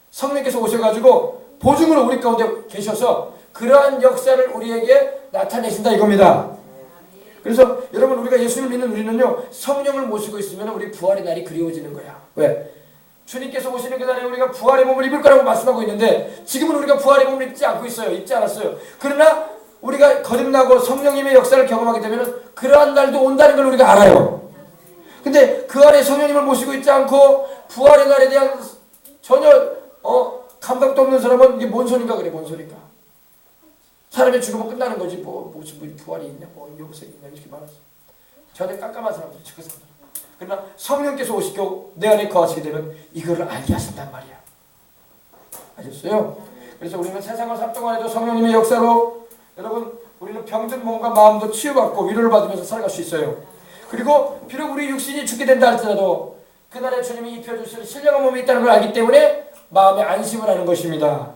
성령께서 오셔가지고 보증으로 우리 가운데 계셔서 그러한 역사를 우리에게 나타내신다 이겁니다. 그래서 여러분 우리가 예수를 믿는 우리는요 성령을 모시고 있으면 우리 부활의 날이 그리워지는 거야. 왜? 주님께서 오시는 그 날에 우리가 부활의 몸을 입을 거라고 말씀하고 있는데 지금은 우리가 부활의 몸을 입지 않고 있어요. 입지 않았어요. 그러나 우리가 거듭나고 성령님의 역사를 경험하게 되면 그러한 날도 온다는 걸 우리가 알아요. 근데 그 안에 성령님을 모시고 있지 않고 부활의 날에 대한 전혀 감각도 없는 사람은 이게 뭔 소린가 그래. 뭔 소린가. 사람이 죽으면 끝나는 거지 무슨 부활이 있냐 영생이 있냐 이렇게 말하지. 전에 깜깜한 사람들 그 사람들. 그러나 성령께서 오시고 내 안에 거하시게 되면 이거를 알게 하신단 말이야. 아셨어요? 그래서 우리는 세상을 살 동안에도 성령님의 역사로 여러분 우리는 병든 몸과 마음도 치유받고 위로를 받으면서 살아갈 수 있어요. 그리고 비록 우리 육신이 죽게 된다 할지라도 그날에 주님이 입혀주실 신령한 몸이 있다는 걸 알기 때문에 마음에 안심을 하는 것입니다.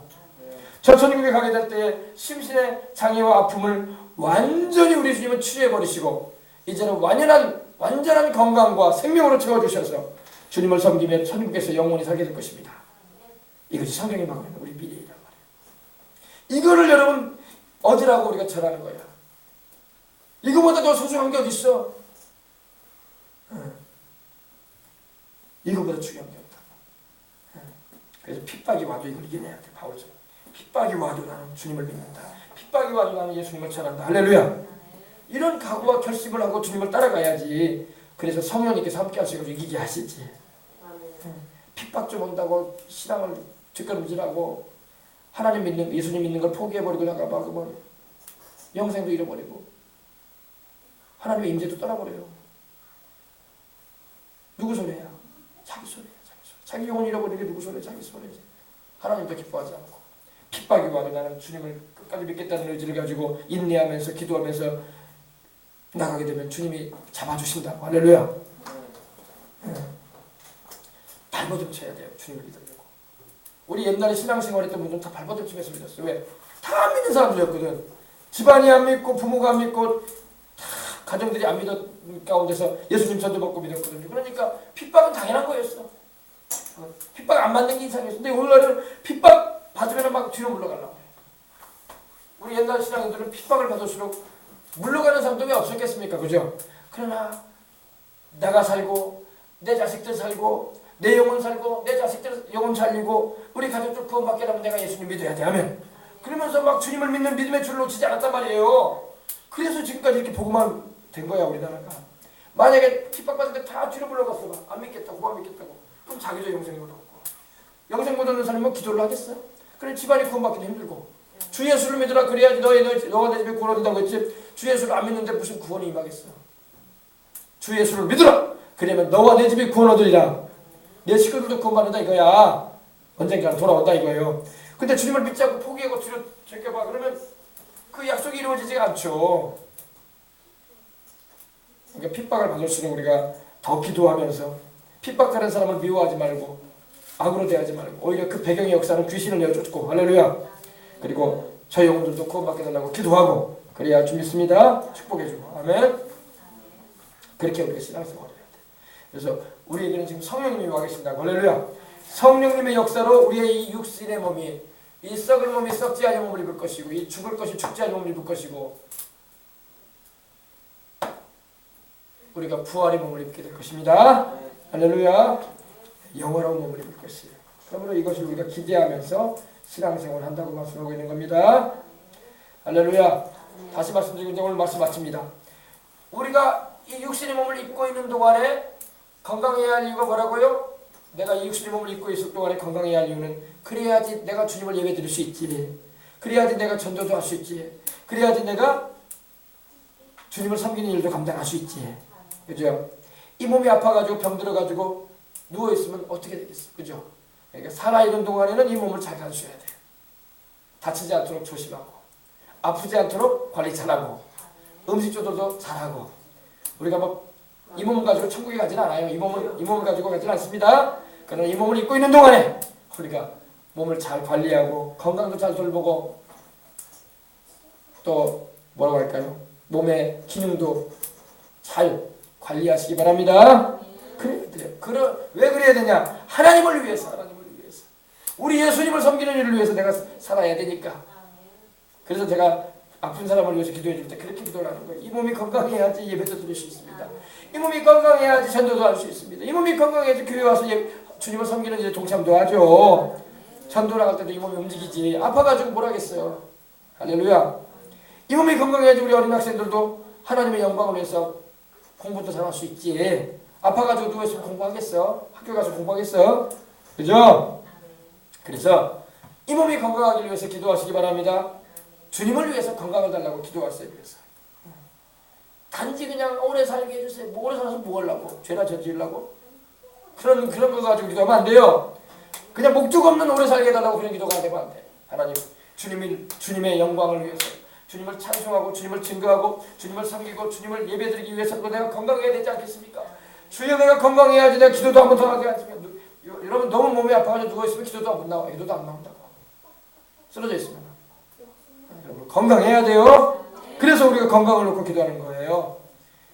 저 천국에 가게 될 때 심신의 장애와 아픔을 완전히 우리 주님은 치유해버리시고 이제는 완전한 건강과 생명으로 채워주셔서 주님을 섬기며 천국에서 영원히 살게 될 것입니다. 이것이 성경이 말하는 우리 미래이란 말이에요. 이거를 여러분 얻으라고 우리가 전하는 거야. 이거보다 더 소중한 게 어디 있어? 이거보다 중요한 게 없다. 그래서 핍박이 와도 이걸 이겨내야 돼. 바울처럼. 핍박이 와도 나는 주님을 믿는다. 핍박이 와도 나는 예수님을 전한다. 할렐루야. 이런 각오와 결심을 하고 주님을 따라가야지. 그래서 성령님께서 함께 하시고 이기게 하시지. 핍박 좀 온다고 신앙을 뒷걸음질하고 하나님 믿는 예수님 믿는 걸 포기해버리고 나가봐 그러면 영생도 잃어버리고 하나님의 임재도 떠나버려요. 누구 손해야? 자기 손해야. 자기 영혼 잃어버리는 게 누구 손해? 자기 손해지. 하나님도 기뻐하지 않고 핍박이 와도 나는 주님을 끝까지 믿겠다는 의지를 가지고 인내하면서 기도하면서 나가게 되면 주님이 잡아주신다. 할렐루야. 발버둥 쳐야 돼요. 주님을 믿으려고. 우리 옛날에 신앙생활했던 분들은 다 발버둥 치면서 믿었어요. 왜? 다 믿는 사람들이었거든. 집안이 안 믿고 부모가 안 믿고 다 가정들이 안 믿은 가운데서 예수님 전도 받고 믿었거든요. 그러니까 핍박은 당연한 거였어. 핍박 안 받는 게 이상했어. 근데 오늘날은 핍박 받으면 막 뒤로 물러가려고 해. 우리 옛날 신앙인들은 핍박을 받을수록 물러가는 사람도 왜 없었겠습니까? 그죠? 그러나 내가 살고 내 자식들 살고 내 영혼 살고 내 자식들 영혼 살리고 우리 가족들 구원받게 하면 내가 예수님 믿어야 돼. 아멘. 그러면서 막 주님을 믿는 믿음의 줄을 놓치지 않았단 말이에요. 그래서 지금까지 이렇게 복음만 된 거야 우리나라가. 만약에 핍박받을 때 다 뒤로 물러갔어. 안 믿겠다고 안 믿겠다고. 그럼 자기도 영생을 얻고 영생 못 얻는 사람은 기도를 하겠어요? 그래 집안이 구원받기도 힘들고 주 예수를 믿으라 그래야지 너와 내 집에 구원된다고 했지. 주 예수를 안 믿는데 무슨 구원이 임하겠어. 주 예수를 믿으라 그러면 너와 내 집이 구원 얻으리라. 내 식구들도 구원받는다 이거야. 언젠가는 돌아온다 이거예요. 근데 주님을 믿지 않고 포기하고 뒤로 제껴봐 그러면 그 약속이 이루어지지가 않죠. 그러니까 핍박을 받을수록 우리가 더 기도하면서 핍박하는 사람을 미워하지 말고 악으로 대하지 말고 오히려 그 배경의 역사는 귀신을 내어쫓고 할렐루야. 그리고 저 영혼들도 구원받게 달라고 기도하고 그래야 주 믿습니다. 축복해주고 아멘. 그렇게 우리가 신앙생활을 해야 돼. 그래서 우리에게는 지금 성령님이 와 계신다. 할렐루야. 성령님의 역사로 우리의 이 육신의 몸이 이 썩을 몸이 썩지 아니한 몸을 입을 것이고 이 죽을 것이 죽지 아니한 몸을 입을 것이고 우리가 부활의 몸을 입게 될 것입니다. 할렐루야. 영원한 몸을 입을 것이에요. 그러므로 이것을 우리가 기대하면서 신앙생활을 한다고 말씀하고 있는 겁니다. 할렐루야. 다시 말씀드리는데 오늘 말씀 마칩니다. 우리가 이 육신의 몸을 입고 있는 동안에 건강해야 할 이유가 뭐라고요? 내가 이 육신의 몸을 입고 있을 동안에 건강해야 할 이유는 그래야지 내가 주님을 예배 드릴 수 있지. 그래야지 내가 전도도 할 수 있지. 그래야지 내가 주님을 섬기는 일도 감당할 수 있지. 그죠? 이 몸이 아파가지고 병들어가지고 누워있으면 어떻게 되겠어? 그죠? 그러니까 살아있는 동안에는 이 몸을 잘 가르쳐야 돼. 다치지 않도록 조심하고 아프지 않도록 관리 잘하고 음식 조절도 잘하고 우리가 뭐 이 몸을 가지고 천국에 가지는 않아요. 이 몸을 가지고 가지는 않습니다. 그러나 이 몸을 입고 있는 동안에 우리가 몸을 잘 관리하고 건강도 잘 돌보고 또 뭐라고 할까요? 몸의 기능도 잘 관리하시기 바랍니다. 그래야 돼요. 왜 그래야 되냐? 하나님을 위해서. 우리 예수님을 섬기는 일을 위해서 내가 살아야 되니까. 그래서 제가 아픈 사람을 위해서 기도해 줄 때 그렇게 기도를 하는 거예요. 이 몸이 건강해야지 예배도 드릴 수 있습니다. 이 몸이 건강해야지 전도도 할 수 있습니다. 이 몸이 건강해야지 교회 와서 주님을 섬기는 일에 동참도 하죠. 전도 나갈 때도 이 몸이 움직이지. 아파가지고 뭘 하겠어요. 할렐루야. 이 몸이 건강해야지 우리 어린 학생들도 하나님의 영광을 위해서 공부도 잘할 수 있지. 아파가지고 누워있으면 공부하겠어? 학교 가서 공부하겠어? 그죠? 그래서 이 몸이 건강하기 위해서 기도하시기 바랍니다. 주님을 위해서 건강을 달라고 기도하세요. 그래서 단지 그냥 오래 살게 해주세요. 뭐 오래 살아서 뭐 하려고? 죄나 저지르려고? 그런 거 가지고 기도하면 안 돼요. 그냥 목적 없는 오래 살게 해달라고 그런 기도가 되면 안 돼. 하나님 주님의 영광을 위해서 주님을 찬송하고 주님을 증거하고 주님을 섬기고 주님을 예배드리기 위해서도 내가 건강해야 되지 않겠습니까? 주여 내가 건강해야지 내가 기도도 한번 더 하게 하시면 여러분 너무 몸이 아파가지고 누워있으면 기도도 안 나와. 기도도 안 나온다고. 쓰러져 있으면 여러분 건강해야 돼요. 그래서 우리가 건강을 놓고 기도하는 거예요.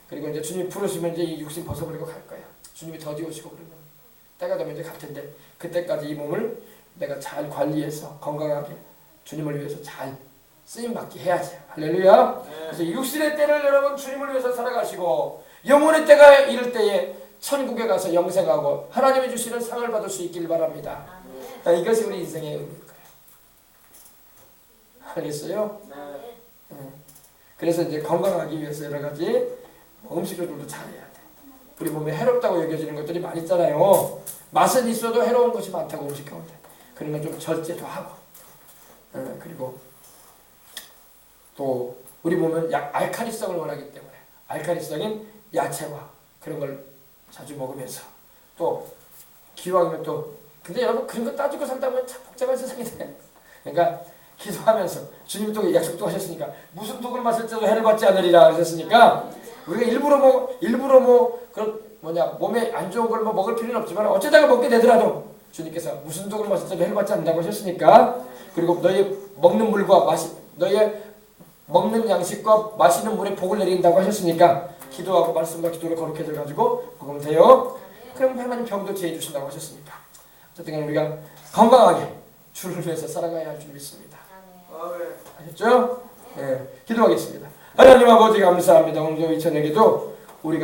그리고 이제 주님이 부르시면 이제 이 육신 벗어버리고 갈 거야. 주님이 더디 오시고 그러면 때가 되면 이제 갈 텐데 그때까지 이 몸을 내가 잘 관리해서 건강하게 주님을 위해서 잘 쓰임받게 해야지. 할렐루야. 그래서 육신의 때를 여러분 주님을 위해서 살아가시고 영혼의 때가 이를 때에 천국에 가서 영생하고 하나님이 주시는 상을 받을 수 있길 바랍니다. 이것이 우리 인생의 의미일 거예요. 알겠어요? 그래서 이제 건강하기 위해서 여러 가지 음식들도 잘해야 돼. 우리 몸에 해롭다고 여겨지는 것들이 많이 있잖아요. 맛은 있어도 해로운 것이 많다고 음식 가운데. 그런 건 좀 절제도 하고. 그리고 또 우리 몸은 알칼리성을 원하기 때문에 알칼리성인 야채와 그런 걸 자주 먹으면서 또 기왕이면 또 근데 여러분 그런 거 따지고 살다 보면 참 복잡한 세상이 돼. 그러니까 기도하면서 주님이 또 약속도 하셨으니까 무슨 독을 마실 때도 해를 받지 않으리라 하셨으니까 우리가 일부러 뭐 그런 몸에 안 좋은 걸 뭐 먹을 필요는 없지만 어쩌다가 먹게 되더라도 주님께서 무슨 독을 마실 때도 해를 받지 않는다고 하셨으니까 그리고 너희 먹는 물과 너희의 먹는 양식과 마시는 물에 복을 내린다고 하셨으니까 기도하고 말씀과 기도를 거룩히 해가지고 먹으면 돼요. 그럼 하나님 병도 제해 주신다고 하셨으니까 어쨌든 우리가 건강하게 주를 위해서 살아가야 할 줄 믿습니다. 아셨죠? 네, 기도하겠습니다. 하나님 아버지 감사합니다. 오늘도 2000년에도 우리가